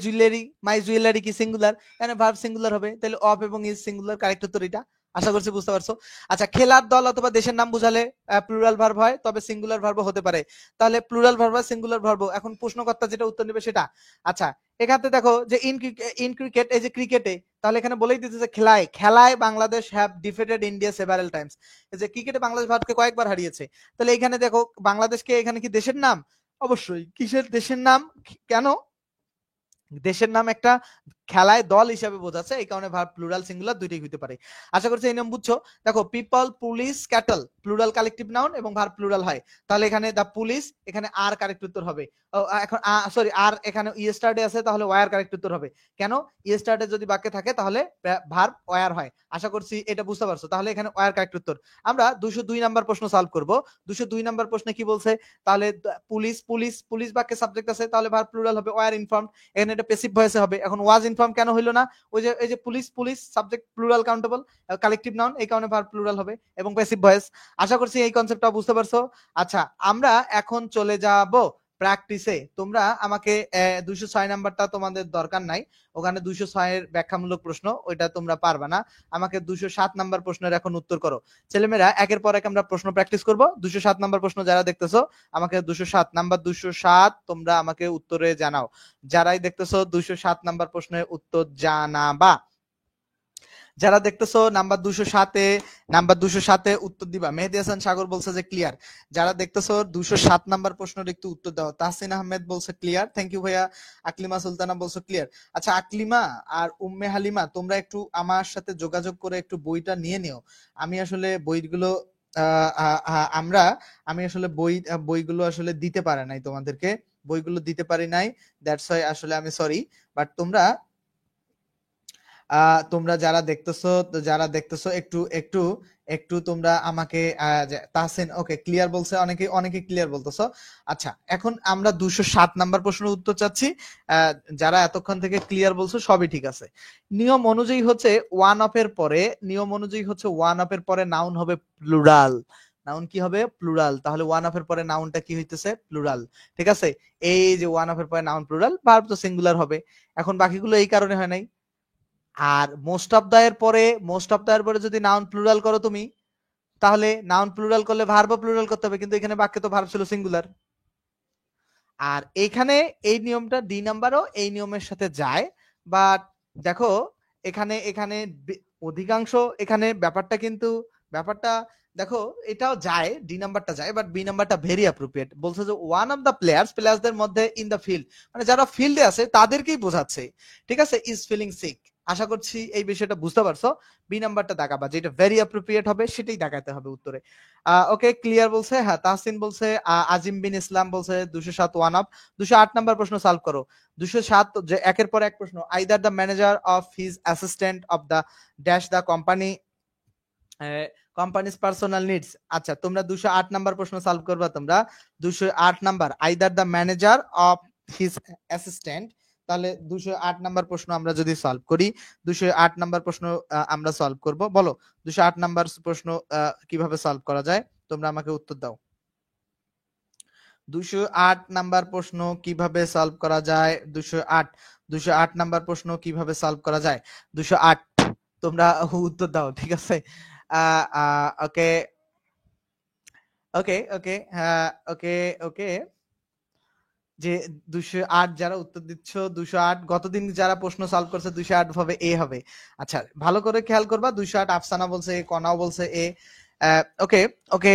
জুয়েলারি কি সিঙ্গুলার, এখানে ভার্ব সিঙ্গুলার হবে, তাহলে অফ এবং ইজ সিঙ্গুলার, কারেক্ট উত্তর এটা। আশা করছি বুঝতে পারছো। আচ্ছা, খেলার দল অথবা দেশের নাম বুঝালে প্লুরাল ভার্ব হয়, তবে সিঙ্গুলার ভার্ব হতে পারে, তাহলে প্লুরাল ভার্ব হয় সিঙ্গুলার ভার্ব। এখন প্রশ্নকর্তা যেটা উত্তর নেবে সেটা। আচ্ছা, এখানে দেখো যে ইন ক্রিকেট, এই যে ক্রিকেটে, তাহলে এখানে বলেই দিতে যে খেলায় Bangladesh have defeated India several Times, এই যে ক্রিকেটে বাংলাদেশ ভারতকে কয়েকবার হারিয়েছে। তাহলে এখানে দেখো বাংলাদেশকে এখানে কি দেশের নাম? অবশ্যই। কিসের দেশের নাম? কেন? দেশের নাম একটা খেলায় দল হিসাবে বোঝাচ্ছে, এই কারণে ভার্ব প্লুরাল সিঙ্গুলার দুইটাই হইতে পারে। আশা করছি এই নিয়ম বুঝছো। দেখো people, police, cattle plural collective noun এবং ভার্ব প্লুরাল হয়, তাহলে এখানে দা পুলিশ, এখানে আর কারেক্ট উত্তর হবে। এখন সরি, আর এখানে ই স্টার্টে আছে, তাহলে ওয়ার কারেক্ট উত্তর হবে। কেন? ই স্টার্টে যদি বাক্যে থাকে তাহলে ভার্ব ওয়ার হয়। আশা করছি এটা বুঝতে পারছো। তাহলে এখানে ওয়ার কারেক্ট উত্তর। আমরা 202 নাম্বার প্রশ্ন সলভ করব। 202 নাম্বার প্রশ্নে কি বলছে? তাহলে পুলিশ বাক্যে সাবজেক্ট আছে, তাহলে ভার্ব প্লুরাল হবে ওয়ার ইনফর্মড, এখানে এটা প্যাসিভ ভয়েসে হবে। এখন ওয়াজ ইনফর্ম কেন হইলো না? ওই যে এই যে police subject plural countable collective noun, এই কারণে ভার্ব প্লুরাল হবে এবং প্যাসিভ ভয়েস। আশা করছি এই কনসেপ্টটা বুঝতে পারছো। আচ্ছা, আমরা এখন চলে যাব প্র্যাকটিসে। তোমরা আমাকে 206 নাম্বারটা তোমাদের দরকার নাই, ওখানে 206 এর ব্যাখ্যামূলক প্রশ্ন, ওইটা তোমরা পারবা না। আমাকে 207 নাম্বার প্রশ্নের এখন উত্তর করো। ছেলেমেয়েরা একের পর এক আমরা প্রশ্ন প্র্যাকটিস করব। 207 নাম্বার প্রশ্ন যারা দেখতেছো আমাকে 207 তোমরা আমাকে উত্তরে জানাও। যারাই দেখতেছো 207 নাম্বার প্রশ্নের উত্তর জানাবা। যারা দেখতেছো নাম্বার 207 উত্তর দিবা। মেহেদী হাসান সাগর বলছে যে ক্লিয়ার। যারা দেখতেছো 207 নাম্বার প্রশ্নের একটু উত্তর দাও। তাহসিন আহমেদ বলছে ক্লিয়ার, থ্যাংক ইউ ভাইয়া। আকলিমা সুলতানা বলছে ক্লিয়ার। আচ্ছা, আকলিমা আর উম্মে হালিমা তোমরা একটু আমার সাথে যোগাযোগ করে একটু বইটা নিয়ে নিও। আমি আসলে বইগুলো আমি আসলে বইগুলো আসলে দিতে পারি নাই তোমাদেরকে, দ্যাটস ওয়াই আসলে আমি সরি। বাট তোমরা যারা দেখতেছো একটু একটু একটু তোমরা আমাকে তাহসিন ওকে ক্লিয়ার বলছে, অনেকে ক্লিয়ার বলতেছো। আচ্ছা, এখন আমরা 207 নাম্বার প্রশ্নের উত্তর চাচ্ছি। যারা এতক্ষণ থেকে ক্লিয়ার বলছো সবই ঠিক আছে। নিয়ম অনুযায়ী হচ্ছে ওয়ান অফ এর পরে নাউন হবে প্লুরাল। নাউন কি হবে? প্লুরাল। তাহলে ওয়ান অফ এর পরে নাউনটা কি হইতেছে? প্লুরাল। ঠিক আছে, এই যে ওয়ান অফ এর পরে নাউন প্লুরাল, ভার্ব তো সিঙ্গুলার হবে। এখন বাকিগুলো এই কারণে হয় নাই। আর মোস্ট অফ দা এর পরে যদি নাউন প্লুরাল করো তুমি, তাহলে নাউন প্লুরাল করলে ভার্বও প্লুরাল করতে হবে, কিন্তু এখানে বাক্যে তো ভার্ব ছিল সিঙ্গুলার। আর এইখানে এই নিয়মটা ডি নাম্বারও এই নিয়মের সাথে যায়। বাট দেখো এখানে এখানে অধিকাংশ এখানে ব্যাপারটা দেখো, এটাও যায়, ডি নাম্বারটা যায়, বাট বি নাম্বারটা ভেরি অ্যাপ্রোপ্রিয়েট। বলছে যে ওয়ান অফ দ্য প্লেয়ারসদের মধ্যে ইন দ্য ফিল্ড, মানে যারা ফিল্ডে আছে তাদেরকেই বোঝাচ্ছে, ঠিক আছে, ইজ ফিলিং সিক। আশা করছি এই বিষয়টা বুঝতে পারছো। বি নাম্বারটা দাগাবা, যেটা ভেরি অ্যাপ্রোপ্রিয়েট হবে সেটাই দাগাতে হবে উত্তরে। ওকে, ক্লিয়ার বলছে। হ্যাঁ, তাহসিন বলছে, আজিম বিন ইসলাম বলছে 207 ওয়ান অফ। 208 নাম্বার প্রশ্ন সলভ করো। 207 যে একের পর এক প্রশ্ন। Either the manager of his assistant of the dash the companies personal needs. আচ্ছা, তোমরা 208 নাম্বার প্রশ্ন সলভ করবা। তোমরা 208 number, either the manager of his assistant. তাহলে 208 নাম্বার প্রশ্ন আমরা যদি সলভ করি, 208 নাম্বার প্রশ্ন আমরা সলভ করব। বলো 208 নাম্বার প্রশ্ন কিভাবে সলভ করা যায়? তোমরা আমাকে উত্তর দাও। 208 নাম্বার প্রশ্ন কিভাবে সলভ করা যায়? 208 নাম্বার প্রশ্ন কিভাবে সলভ করা যায়? 208 তোমরা উত্তর দাও, ঠিক আছে। ওকে ওকে ওকে ওকে ওকে যে 208 যারা উত্তর দিচ্ছ, 208 গতদিন যারা প্রশ্ন সলভ করছে 208 ভাবে এ হবে। আচ্ছা, ভালো করে খেয়াল করবা। 208 আফসানা বলছে এ, কনাও বলছে এ। ওকে ওকে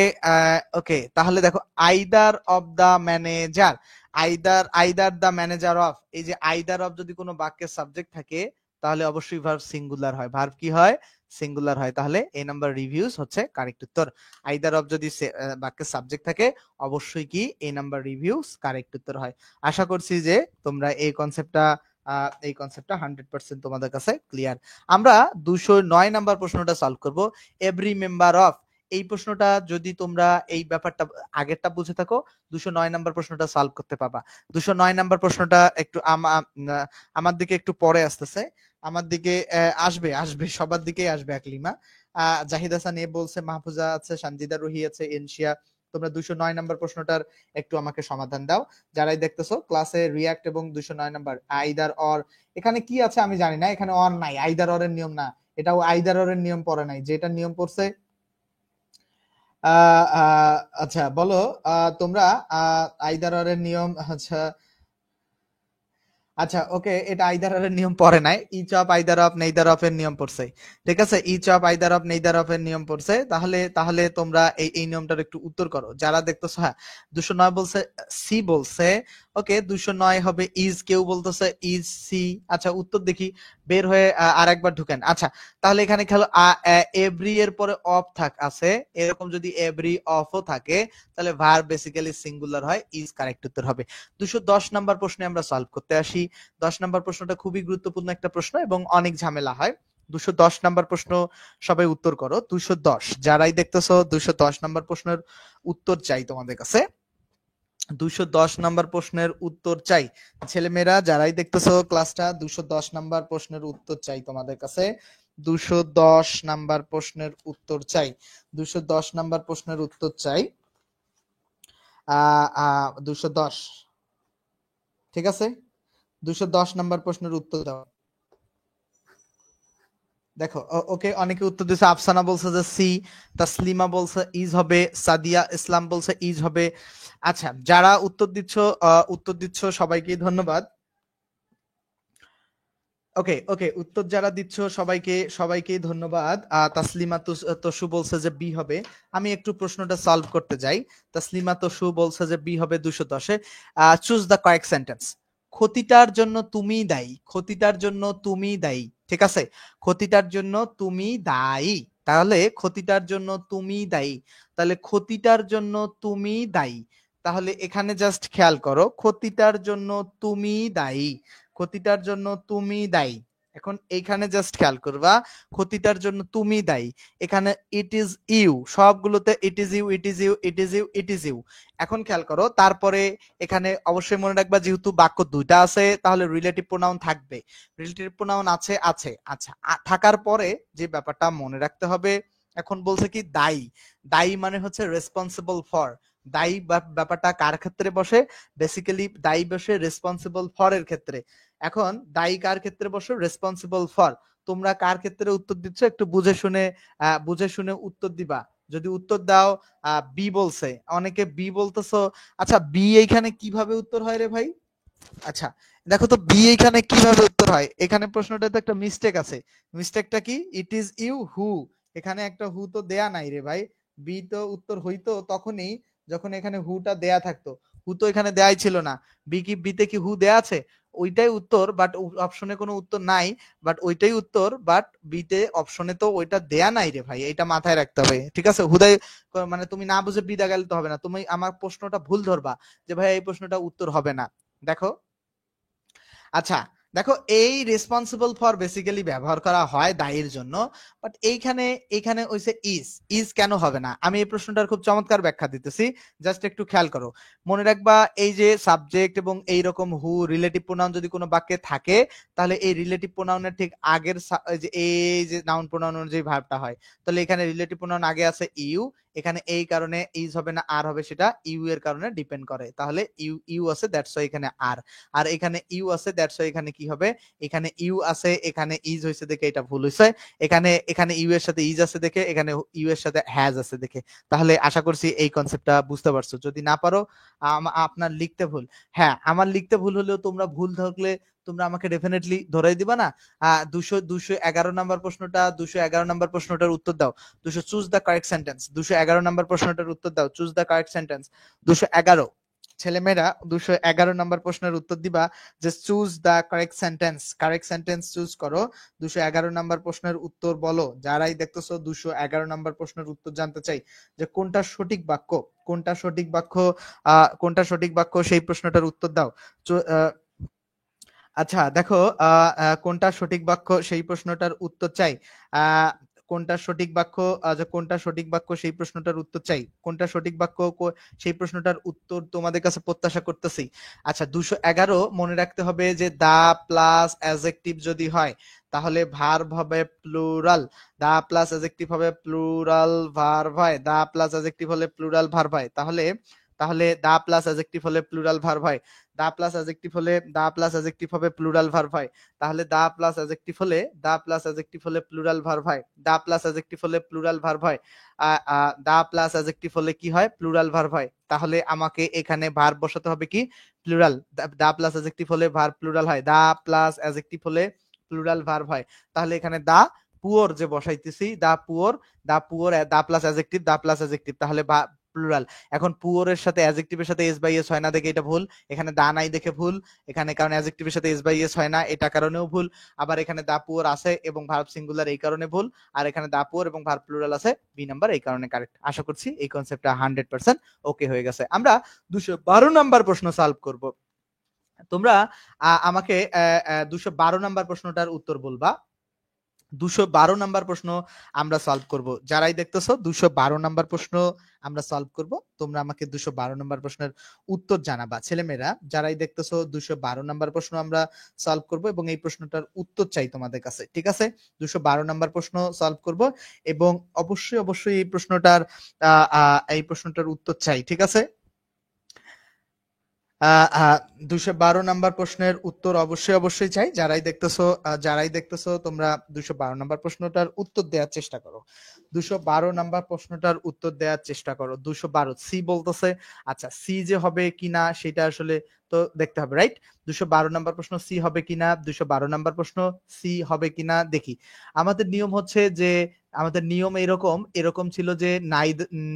ওকে, তাহলে দেখো either of the manager, either the manager of, এই যে আইদার অফ যদি কোনো বাক্যের সাবজেক্ট থাকে তাহলে অবশ্যই ভার্ব সিঙ্গুলার হয়। ভার্ব কি হয়? সিঙ্গুলার হয়। তাহলে এ নাম্বার রিভিউজ হচ্ছে কারেক্ট উত্তর। আইদার অফ যদি বাক্যের সাবজেক্ট থাকে অবশ্যই কি এ নাম্বার রিভিউজ কারেক্ট উত্তর হয়। আশা করছি যে তোমরা এই কনসেপ্টটা 100% তোমাদের কাছে ক্লিয়ার। আমরা 209 নাম্বার প্রশ্নটা সলভ করব। এভরি মেম্বার অফ, এই প্রশ্নটা যদি তোমরা এই ব্যাপারটা আগেরটা বুঝে থাকো 209 নাম্বার প্রশ্নটা সলভ করতে পারবা। 209 নাম্বার প্রশ্নটা একটু আমার দিকে একটু পরে আসতেছে, আমার দিকে আসবে সবার দিকেই আসবে আকলিমা। জাহিদ হাসান এ বলছে, মাহফুজা আছে, সানজিদা রুহি আছে, এনশিয়া। তোমরা 209 নাম্বার প্রশ্নটার একটু আমাকে সমাধান দাও। যারাই দেখতেছো ক্লাসে রিয়াক্ট এবং 209 নাম্বার আইদার অর, এখানে কি আছে আমি জানি না, এখানে অর নাই, আইদার অর এর নিয়ম না, এটাও আইদার অর এর নিয়ম পড়ে নাই, যেটা নিয়ম পড়ছে আচ্ছা বলো তোমরা আইদার অর এর নিয়ম। আচ্ছা আচ্ছা ওকে, এটা আইদার অর এর নিয়ম পড়ে নাই, each of either of neither of এর নিয়ম পড়ছে। ঠিক আছে, each of either of neither of এর নিয়ম পড়ছে। তাহলে তাহলে তোমরা এই নিয়মটার একটু উত্তর করো যারা দেখতেছো। হ্যাঁ 209 বলছে, সি বলছে। ওকে 209 হবে ইজ, কেউ বলতেছে ইজ সি। আচ্ছা উত্তর দেখি, বের হয়ে আরেকবার ঢুকেন। আচ্ছা তাহলে এখানে খেলো এভরি এর পরে অফ আছে, এরকম যদি এভরি অফও থাকে তাহলে ভার্ব বেসিক্যালি সিঙ্গুলার হয়, ইজ কারেক্ট উত্তর হবে। 210 নাম্বার প্রশ্নে আমরা সলভ করতে আসি। 10 নাম্বার প্রশ্নটা খুবই গুরুত্বপূর্ণ একটা প্রশ্ন এবং অনেক ঝামেলা হয়। 210 নাম্বার প্রশ্ন সবাই উত্তর করো। 210 যারাই দেখতেছো 210 নাম্বার প্রশ্নের উত্তর চাই তোমাদের কাছে। 210 নাম্বার প্রশ্নের উত্তর চাই ছেলেমেয়েরা যারাই দেখতেছো ক্লাসটা, 210 নাম্বার প্রশ্নের উত্তর চাই তোমাদের কাছে। 210 নাম্বার প্রশ্নের উত্তর চাই, 210 নাম্বার প্রশ্নের উত্তর চাই। 210, ঠিক আছে 210 নাম্বার প্রশ্নের উত্তর দাও। দেখো ওকে অনেকে উত্তর দিয়েছে, আফসানা বলছে যে সি, তাসলিমা বলছে ইজ হবে, সাদিয়া ইসলাম বলছে ইজ হবে। আচ্ছা যারা উত্তর দিচ্ছ সবাইকে ধন্যবাদ। ওকে ওকে উত্তর যারা দিচ্ছ সবাইকে ধন্যবাদ। তাসলিমা তসু বলছে যে বি হবে। আমি একটু প্রশ্নটা সলভ করতে যাই। তাসলিমা তসু বলছে যে বি হবে 210-এ। Choose the correct sentence. ক্ষতিটার জন্য তুমি দায়ী, ক্ষতিটার জন্য তুমি দায়ী। ঠিক আছে, ক্ষতিটার জন্য তুমি দায়ী, তাহলে ক্ষতিটার জন্য তুমি দায়ী, তাহলে ক্ষতিটার জন্য তুমি দায়ী। তাহলে এখানে জাস্ট খেয়াল করো, ক্ষতিটার জন্য তুমি দায়ী, ক্ষতিটার জন্য তুমি দায়ী। এখন এইখানে জাস্ট খেয়াল করবা, ক্ষতিটার জন্য তুমি দায়ী, এখানে ইট ইজ ইউ, সবগুলোতে it is you, it is you, it is you, it is you. এখন খেয়াল করো, তারপরে এখানে অবশ্যই মনে রাখবা যেহেতু বাক্য দুইটা আছে তাহলে রিলেটিভ প্রোনাউন থাকবে, রিলেটিভ প্রোনাউন আছে আছে। আচ্ছা থাকার পরে যে ব্যাপারটা মনে রাখতে হবে, এখন বলছে কি দায়ী, দায়ী মানে হচ্ছে রেসপন্সিবল ফর। দায়ী ব্যাপারটা কার ক্ষেত্রে বসে? বেসিক্যালি দায়ী বসে রেসপন্সিবল ফর এর ক্ষেত্রে। এখন দায়ী কার ক্ষেত্রে বসে? Responsible for. তোমরা কার ক্ষেত্রে উত্তর দিচ্ছ একটু বুঝে শুনে উত্তর দিবা। যদি উত্তর দাও বি বলছে, অনেকে বি বলতেছো। আচ্ছা বি এইখানে কিভাবে উত্তর হয় রে ভাই? আচ্ছা দেখো তো বি এইখানে কিভাবে উত্তর হয়, এখানে প্রশ্নটাতে একটা মিস্টেক আছে। মিস্টেকটা কি? ইট ইজ ইউ হু, এখানে একটা হু তো দেয়া নাই রে ভাই। বি তো উত্তর হইতো তখনই যখন এখানে হুটা দেয়া থাকতো, হু তো এখানে দেয়াই ছিল না। বিতে কি হু দেয়া আছে? ওইটাই উত্তর, বাট অপশনে কোনো উত্তর নাই, বাট ওইটাই উত্তর, বাট বিতে অপশনে তো ওইটা দেয়া নাই রে ভাই, এটা মাথায় রাখতে হবে। ঠিক আছে, হুদাই মানে তুমি না বুঝে বিদা গেলে তো হবে না, তুমি আমার প্রশ্নটা ভুল ধরবা যে ভাই এই প্রশ্নটা উত্তর হবে না। দেখো আচ্ছা দেখো এই রেসপন্সিবল ফর বেসিক্যালি ব্যবহার করা হয় দায়ীর জন্য, বাট এইখানে হইছে ইজ। ইজ কেন হবে না? আমি এই প্রশ্নটার খুব চমৎকার ব্যাখ্যা দিতেছি, জাস্ট একটু খেয়াল করো। মনে রাখবা এই যে সাবজেক্ট এবং এই রকম হু রিলেটিভ প্রোনাউন যদি কোনো বাক্যে থাকে তাহলে এই রিলেটিভ প্রোনাউনের ঠিক আগের এই যে নাউন প্রোনাউন অনুযায়ী ভার্বটা হয়, তাহলে এখানে রিলেটিভ প্রোনাউন আগে আছে ইউ, এখানে এই কারণে ইজ হবে না আর হবে, সেটা ইউ এর কারণে ডিপেন্ড করে। তাহলে ইউ ইউ আছে দ্যাটস ওয়াই এখানে আর, আর এখানে ইউ আছে দ্যাটস ওয়াই এখানে কি হবে? এখানে ইউ আছে, এখানে ইজ হইছে দেখে এটা ভুল হইছে। এখানে ইউ এর সাথে ইজ আছে দেখে, এখানে ইউ এর সাথে হ্যাজ আছে দেখে। তাহলে আশা করছি এই কনসেপ্টটা বুঝতে পারছো। যদি না পারো আপনার লিখতে ভুল, হ্যাঁ আমার লিখতে ভুল হলেও তোমরা ভুল থাকলে তোমরা আমাকে ডেফিনেটলি ধরাই দিবা না? 211 নাম্বার প্রশ্নটা, 211 নাম্বার প্রশ্নটার উত্তর দাও। Choose the correct sentence. 211 number প্রশ্নটার উত্তর দাও, চুজ দ্য কারেক্ট সেন্টেন্স। 211 ছেলেমেয়েরা 211 নাম্বার প্রশ্নের উত্তর দিবা যে choose the correct sentence choose করো। 211 নাম্বার প্রশ্নের উত্তর বলো। যারাই দেখতেছো 211 নাম্বার প্রশ্নের উত্তর জানতে চাই যে কোনটা সঠিক বাক্য, কোনটা সঠিক বাক্য, কোনটা সঠিক বাক্য সেই প্রশ্নটার উত্তর দাও। আচ্ছা দেখো, কোনটা সঠিক বাক্য সেই প্রশ্নটার উত্তর চাই। কোনটা সঠিক বাক্য, কোনটা সঠিক বাক্য সেই প্রশ্নটার উত্তর চাই। কোনটা সঠিক বাক্য সেই প্রশ্নটার উত্তর তোমাদের কাছে প্রত্যাশা করতেছি। আচ্ছা 211 মনে রাখতে হবে যে দা প্লাস অ্যাডজেক্টিভ যদি হয় তাহলে ভার্ব হবে প্লুরাল। দা প্লাস অ্যাডজেক্টিভ হবে প্লুরাল ভার্ব হয়। দা প্লাস অ্যাডজেক্টিভ হলে প্লুরাল ভার্ব হয়। তাহলে দা প্লাস অ্যাডজেক্টিভ হলে প্লুরাল ভার্ব হয়। দা প্লাস অ্যাডজেক্টিভ হলে হবে প্লুরাল ভার্ব হয়। তাহলে দা প্লাস অ্যাডজেক্টিভ হলে প্লুরাল ভার্ব হয়। দা প্লাস অ্যাডজেক্টিভ হলে প্লুরাল ভার্ব হয়। দা প্লাস অ্যাডজেক্টিভ হলে কি হয়? প্লুরাল ভার্ব হয়। তাহলে আমাকে এখানে ভার্ব বসাতে হবে কি? প্লুরাল। দা প্লাস অ্যাডজেক্টিভ হলে ভার্ব প্লুরাল হয়। দা প্লাস অ্যাডজেক্টিভ হলে প্লুরাল ভার্ব হয়। তাহলে এখানে দা পুওর যে বসাইতেছি, দা পুওর দা প্লাস অ্যাডজেক্টিভ তাহলে প্লুরাল। এখন পুওরের সাথে অ্যাডজেক্টিভের সাথে এস বাই এস হয় না দেখে এটা ভুল। এখানে দা নাই দেখে ভুল। এখানে কারণ অ্যাডজেক্টিভের সাথে এস বাই এস হয় না এটা কারণেও ভুল। আবার এখানে দা পুওর আছে এবং ভার্ব সিঙ্গুলার এই কারণে ভুল। আর এখানে দা পুওর এবং ভার্ব প্লুরাল আছে, বি নাম্বার এই কারণে কারেক্ট। আশা করছি এই কনসেপ্টটা 100% ওকে হয়ে গেছে। আমরা 212 নাম্বার প্রশ্ন সলভ করব। তোমরা আমাকে 212 নাম্বার প্রশ্নটার উত্তর বলবা। 212 নাম্বার প্রশ্ন আমরা সলভ করব। যারাই দেখতেছো 212 নাম্বার প্রশ্ন আমরা সলভ করব। তোমরা আমাকে 212 নাম্বার প্রশ্নের উত্তর জানাবা। ছেলেমেয়েরা যারাই দেখতেছো 212 নাম্বার প্রশ্ন আমরা সলভ করব এবং এই প্রশ্নটার উত্তর চাই তোমাদের কাছে। ঠিক আছে? 212 নাম্বার প্রশ্ন সলভ করব এবং অবশ্যই এই প্রশ্নটার উত্তর চাই। ঠিক আছে? 212 নাম্বার প্রশ্নের উত্তর অবশ্যই চাই। যারাই দেখতেছো তোমরা 212 নাম্বার প্রশ্নটার উত্তর দেওয়ার চেষ্টা করো। 212 নাম্বার প্রশ্নটার উত্তর দেওয়ার চেষ্টা করো। 212 সি বলতেছে। আচ্ছা সি যে হবে কিনা সেটা আসলে তো দেখতে হবে, রাইট? 212 নাম্বার প্রশ্ন সি হবে কিনা, 212 নাম্বার প্রশ্ন সি হবে কিনা দেখি। আমাদের নিয়ম হচ্ছে যে আমাদের নিয়ম এরকম ছিল যে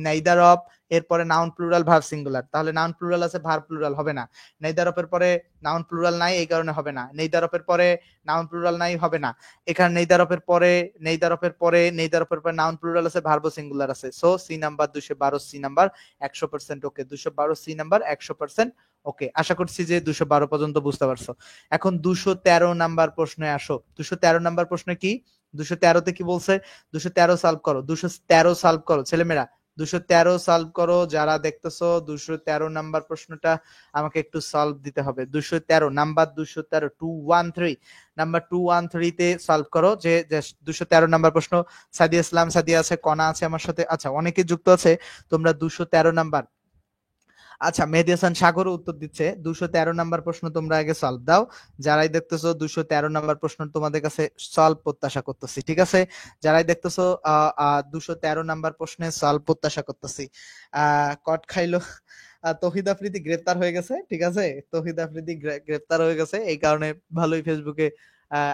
নাইদার অফ এরপরে নাউন প্লুরাল ভার্ব সিঙ্গুলার। তাহলে নাউন প্লুরাল আছে ভার্ব প্লুরাল হবে না। নেইদার অফ এর পরে নাউন প্লুরাল নাই এই কারণে হবে না। নেইদার অফ এর পরে নাউন প্লুরাল নাই হবে না। এখানে নেইদার অফ এর পরে নাউন প্লুরাল আছে ভার্ব সিঙ্গুলার আছে। So C number 212 C number 100% okay. 212 C number 100% okay. আশা করছি যে 212 পর্যন্ত বুঝতে পারছো। এখন 213 নাম্বার প্রশ্নে আসো। 213 নাম্বার প্রশ্নে কি? 213 তে কি বলছে? 213 সলভ করো। 213 সলভ করো ছেলেমেয়েরা। 213 সলভ করো। যারা দেখতেছো 213 নাম্বার প্রশ্নটা আমাকে একটু সলভ দিতে হবে। 213 নাম্বার 213 নাম্বার 213 তে সলভ করো। যে 213 নাম্বার প্রশ্ন। সাদিয়া ইসলাম সাদিয়া আছে, কণা আছে আমার সাথে। আচ্ছা অনেকে যুক্ত আছে। তোমরা 213 নাম্বার। আচ্ছা মেহেদী হাসান সাগরও উত্তর দিচ্ছে। 213 নাম্বার প্রশ্ন তোমরা আগে সলভ দাও। যারাই দেখতেছো 213 নাম্বার প্রশ্ন তোমাদের কাছে সলভ প্রত্যাশা করতেছি। ঠিক আছে? যারাই দেখতেছো 213 নাম্বার প্রশ্নে সলভ প্রত্যাশা করতেছি। কট খাইলো। তৌহিদ আফ্রিদি গ্রেপ্তার হয়ে গেছে। ঠিক আছে? তৌহিদ আফ্রিদি গ্রেপ্তার হয়ে গেছে এই কারণে ভালোই ফেসবুকে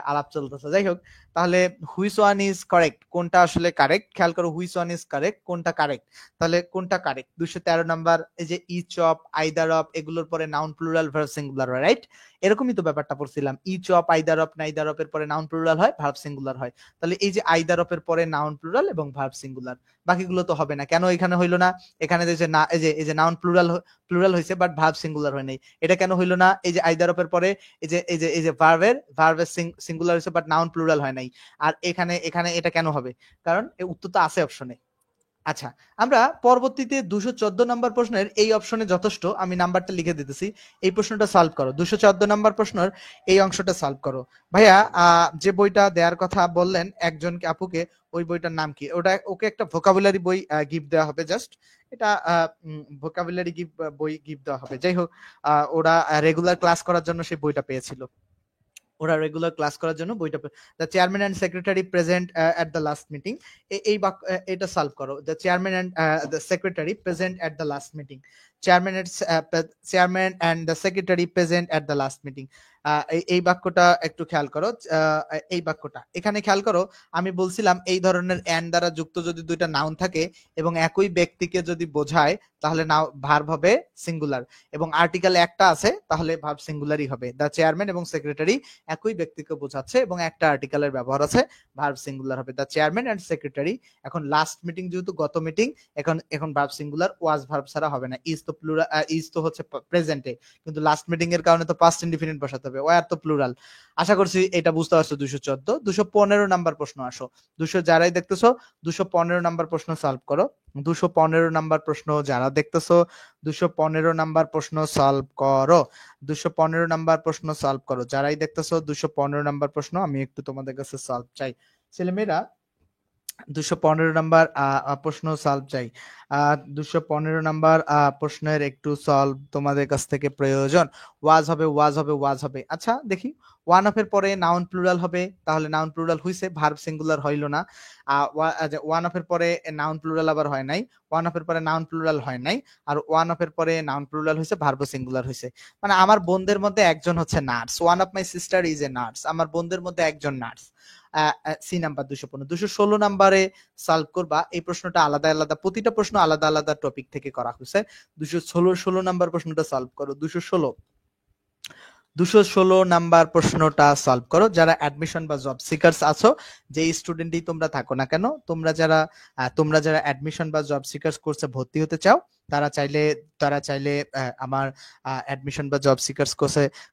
আলাপ চলতেছে। যাই হোক, তাহলে হুইচ ওয়ান ইজ কারেক্ট, কোনটা আসলে কারেক্ট খেয়াল করো। হুইচ ওয়ান ইজ কারেক্ট, কোনটা কারেক্ট। তাহলে কোনটা কারেক্ট? 213 নাম্বার এই যে ইচ অফ, আইদার অফ এগুলোর পরে নাউন প্লুরাল ভার্ব সিঙ্গুলার হয়, রাইট? এরকমই তো ব্যাপারটা পড়ছিলাম। Each of, either of, neither of এর পরে নাউন প্লুরাল হয়, ভার্ব সিঙ্গুলার হয়। তাহলে এই যে আইদার অফ এর পরে নাউন প্লুরাল এবং ভার্ব সিঙ্গুলার, বাকিগুলো তো হবে না। কেন এখানে হইলো না? এখানে যে না এই যে নাউন প্লুরাল হয়েছে বাট ভার্ব সিঙ্গুলার হয় নাই। এটা কেন হইলো না? এই যে আইদার অফ এর পরে এই যে ভার্বের সিঙ্গুলার হয়েছে বাট নাউন প্লুরাল হয় নাই। আর এখানে এটা কেন হবে? কারণ এই উত্তর তো আছে অপশনে। আচ্ছা আমরা পরবর্তীতে 214 নাম্বার প্রশ্নের এই অপশনে যথেষ্ট, আমি নাম্বারটা লিখে দিতেছি। এই প্রশ্নটা সলভ করো। 214 নাম্বার প্রশ্নের এই অংশটা সলভ করো। ভাইয়া যে বইটা দেওয়ার কথা বললেন একজন আপুকে, ওই বইটার নাম কি? ওকে একটা ভোকাবুলারি বই গিফট দেওয়া হবে। জাস্ট এটা ভোকাবুলারি বই গিফট দেওয়া হবে। যাই হোক, ওরা রেগুলার ক্লাস করার জন্য সেই বইটা পেয়েছিল। The chairman and secretary present at the last meeting. এটা সলভ করো। The chairman and the secretary present at the last meeting. Chairman and the secretary present at the last meeting. এই বাক্যটা একটু খেয়াল করো। এই বাক্যটা এখানে খেয়াল করো, আমি বলছিলাম এই ধরনের অ্যান্ড দ্বারা যুক্ত যদি দুইটা নাউন থাকে এবং একই ব্যক্তিকে যদি বোঝায় তাহলে ভার্ব হবে সিঙ্গুলার, এবং আর্টিকেল একটা আছে তাহলে ভার্ব সিঙ্গুলারই হবে। দ্য চেয়ারম্যান এবং সেক্রেটারি একই ব্যক্তিকে বোঝাচ্ছে এবং একটা আর্টিকেলের ব্যবহার আছে, ভার্ব সিঙ্গুলার হবে। দ্য চেয়ারম্যান এন্ড সেক্রেটারি, এখন লাস্ট মিটিং যেহেতু গত মিটিং, এখন ভার্ব সিঙ্গুলার, ওয়াজ ভার্ব ছাড়া হবে না। ইজ তো প্লুরাল, ইজ তো হচ্ছে প্রেজেন্টে, কিন্তু লাস্ট মিটিং এর কারণে তো পাস্ট ইনডিফিনিট বসাতে হবে, ওয়ার তো প্লুরাল। আশা করছি এটা বুঝতে পারছো। 214 215 নাম্বার প্রশ্ন আসো। 200 যারাই দেখতেছো 215 নাম্বার প্রশ্ন সলভ করো। 215 নাম্বার প্রশ্ন যারা দেখতেছো 215 নাম্বার প্রশ্ন সলভ করো। 215 নাম্বার প্রশ্ন সলভ করো যারাই দেখতেছো। 215 নাম্বার প্রশ্ন আমি একটু তোমাদের কাছে সলভ চাই ছেলেমেয়েরা। 215 নাম্বার প্রশ্ন সলভ চাই। 215 নাম্বার প্রশ্নের একটু সলভ তোমাদের কাছ থেকে প্রয়োজন। ওয়াজ হবে, ওয়াজ হবে, ওয়াজ হবে। আচ্ছা দেখি, ওয়ান অফ এর পরে নাউন প্লুরাল হবে, তাহলে নাউন প্লুরাল হইছে, ভার্ব সিঙ্গুলার হইল না। ওয়ান অফ এর পরে নাউন প্লুরাল আবার হয় নাই, ওয়ান অফ এর পরে নাউন প্লুরাল হয় নাই, আর ওয়ান অফ এর পরে নাউন প্লুরাল হইছে, ভার্ব সিঙ্গুলার হইছে। মানে আমার বোনদের মধ্যে একজন হচ্ছে nurse, one of my sister is a nurse, আমার বোনদের মধ্যে একজন নার্স। C number 215। 216 নাম্বারে সলভ করবা। এই প্রশ্নটা আলাদা আলাদা, প্রতিটা প্রশ্ন আলাদা আলাদা টপিক থেকে করা হয়েছে। 216 নাম্বার প্রশ্নটা সলভ করো। 216 নাম্বার প্রশ্নটা সলভ করো। যারা অ্যাডমিশন বা জব সিকার্স আছো, যে স্টুডেন্টই তোমরা থাকো না কেন, তোমরা যারা অ্যাডমিশন বা জব সিকার্স কোর্সে ভর্তি হতে চাও, তারা চাইলে আমার অ্যাডমিশন বা জব সিকার্স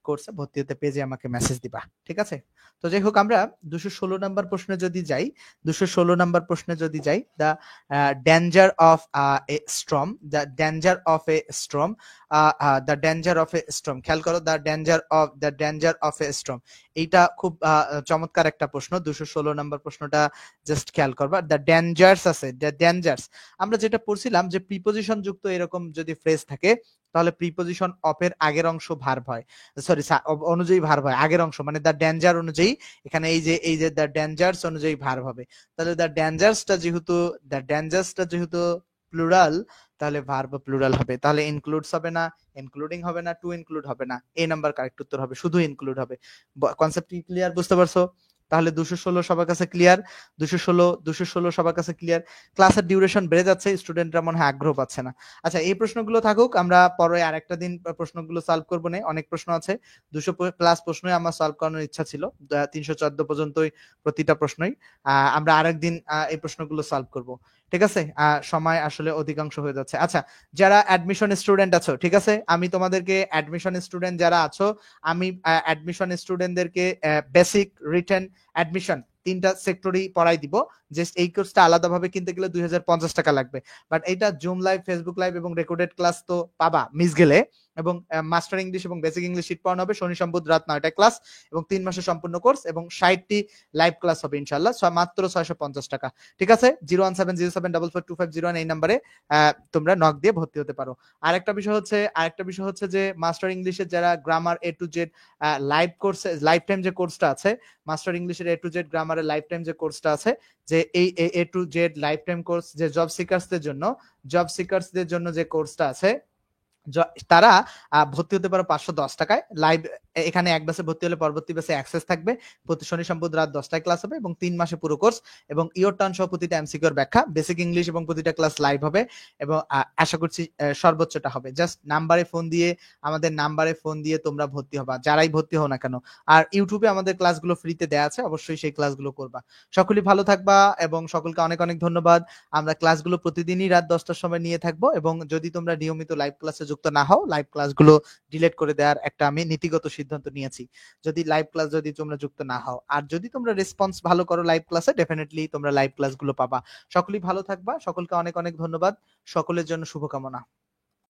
কোর্সে ভর্তি হতে পেজে আমাকে মেসেজ দিবা, ঠিক আছে? তো যাই হোক, আমরা 216 নাম্বার প্রশ্নে যদি যাই, 216 নাম্বার প্রশ্নে যদি যাই, the danger of A Sturm, the danger of A Sturm, the danger of A Sturm, খেয়াল করো, the danger of A Sturm. এইটা খুব চমৎকার একটা প্রশ্ন। 216 নাম্বার প্রশ্নটা জাস্ট খেয়াল করবা। দ্য ডেঞ্জার্স আছে, দ্য ডেঞ্জার্স, আমরা যেটা পড়ছিলাম যে প্রিপোজিশন যুক্ত এরকম যদি ফ্রেজ থাকে তাহলে প্রিপোজিশন অফ এর আগের অংশ ভার্ব হয়, সরি অনুযায়ী ভার্ব হয়, আগের অংশ মানে দ্য ডেঞ্জার অনুযায়ী, এখানে এই যে দ্য ডেঞ্জার্স অনুযায়ী ভার্ব হবে। তাহলে দ্য ডেঞ্জার্সটা যেহেতু প্লুরাল, তাহলে ভার্ব প্লুরাল হবে। তাহলে ইনক্লুডস হবে না, ইনক্লুডিং হবে না, টু ইনক্লুড হবে না, এই নাম্বার কারেক্ট উত্তর হবে, শুধু ইনক্লুড হবে। কনসেপ্ট কি ক্লিয়ার, বুঝতে পারছো? তাহলে 216 সবার কাছে ক্লিয়ার, 216 সবার কাছে ক্লিয়ার। ক্লাসের ডিউরেশন বেড়ে যাচ্ছে, স্টুডেন্টরা মনে হয় আগ্রহ পাচ্ছে না। আচ্ছা, এই প্রশ্নগুলো থাকুক, আমরা পরে আরেকটা দিন প্রশ্নগুলো সলভ করবো না, অনেক প্রশ্ন আছে, 200+ প্রশ্নই আমার সলভ করানোর ইচ্ছা ছিল, 314 পর্যন্তই প্রতিটা প্রশ্নই। আমরা আরেকদিন এই প্রশ্নগুলো সলভ করব, ঠিক আছে? সময় আসলে অধিকাংশ হয়ে যাচ্ছে। আচ্ছা, যারা অ্যাডমিশন স্টুডেন্ট আছো, ঠিক আছে, আমি তোমাদেরকে অ্যাডমিশন স্টুডেন্ট যারা আছো, আমি অ্যাডমিশন স্টুডেন্টদেরকে বেসিক, রিটেন, অ্যাডমিশন 3টা সেক্টরই পড়াই দিব। জাস্ট এই কোর্সটা আলাদাভাবে কিনতে গেলে 2050 টাকা লাগবে, বাট এইটা জুম লাইভ, ফেসবুক লাইভ এবং রেকর্ডেড ক্লাস তো পাবা মিস গেলে। এবং মাস্টার ইংলিশ এবং বেসিক ইংলিশ শীট পড়ানো হবে শনি সম্বুধ রাত 9টায় ক্লাস, এবং 3 মাসের সম্পূর্ণ কোর্স, এবং 60টি লাইভ ক্লাস হবে ইনশাআল্লাহ, মাত্র 650 টাকা, ঠিক আছে? 01707442501 এই নাম্বারে তোমরা নক দিয়ে ভর্তি হতে পারো। আরেকটা বিষয় হচ্ছে যে মাস্টার ইংলিশের যারা grammar A to Z live কোর্সে, লাইফ টাইম যে কোর্সটা আছে, মাস্টার ইংলিশের A to Z গ্রামারের লাইফ টাইম যে কোর্সটা আছে, যে এই A to Z life time course, যে জব সিকার্সদের জন্য যে কোর্সটা আছে, তারা ভর্তি হতে পারো 510 টাকায়। লাইভ এখানে এক ব্যাচে ভর্তি হলে পরবর্তী ব্যাচে অ্যাক্সেস থাকবে, প্রতি শনি সম্বুধ রাত 10টায় ক্লাস হবে, এবং 3 মাসে পুরো কোর্স, এবং ইয়র টার্ন সহ প্রতিটা এমসিকিউর ব্যাখ্যা, বেসিক ইংলিশ এবং প্রতিটা ক্লাস লাইভ হবে, এবং আশা করছি সর্বোচ্চটা হবে। জাস্ট আমাদের নাম্বারে ফোন দিয়ে তোমরা ভর্তি হবা, যারাই ভর্তি হও না কেন। আর ইউটিউবে আমাদের ক্লাসগুলো ফ্রিতে দেয়া আছে, অবশ্যই সেই ক্লাসগুলো করবা। সকলেই ভালো থাকবা, এবং সকলকে অনেক অনেক ধন্যবাদ। আমরা ক্লাসগুলো প্রতিদিনই রাত 10টার সময় নিয়ে থাকবো, এবং যদি তোমরা নিয়মিত লাইভ ক্লাসে যুক্ত না হও, লাইভ ক্লাসগুলো ডিলিট করে দেওয়ার একটা আমি নীতিগত সিদ্ধান্ত নিয়েছি, যদি লাইভ ক্লাস যদি তোমরা যুক্ত না হও। আর যদি তোমরা রেসপন্স ভালো করো লাইভ ক্লাসে, ডেফিনেটলি তোমরা লাইভ ক্লাসগুলো পাবা। সকলেই ভালো থাকবা, সকলকে অনেক অনেক ধন্যবাদ, সকলের জন্য শুভকামনা।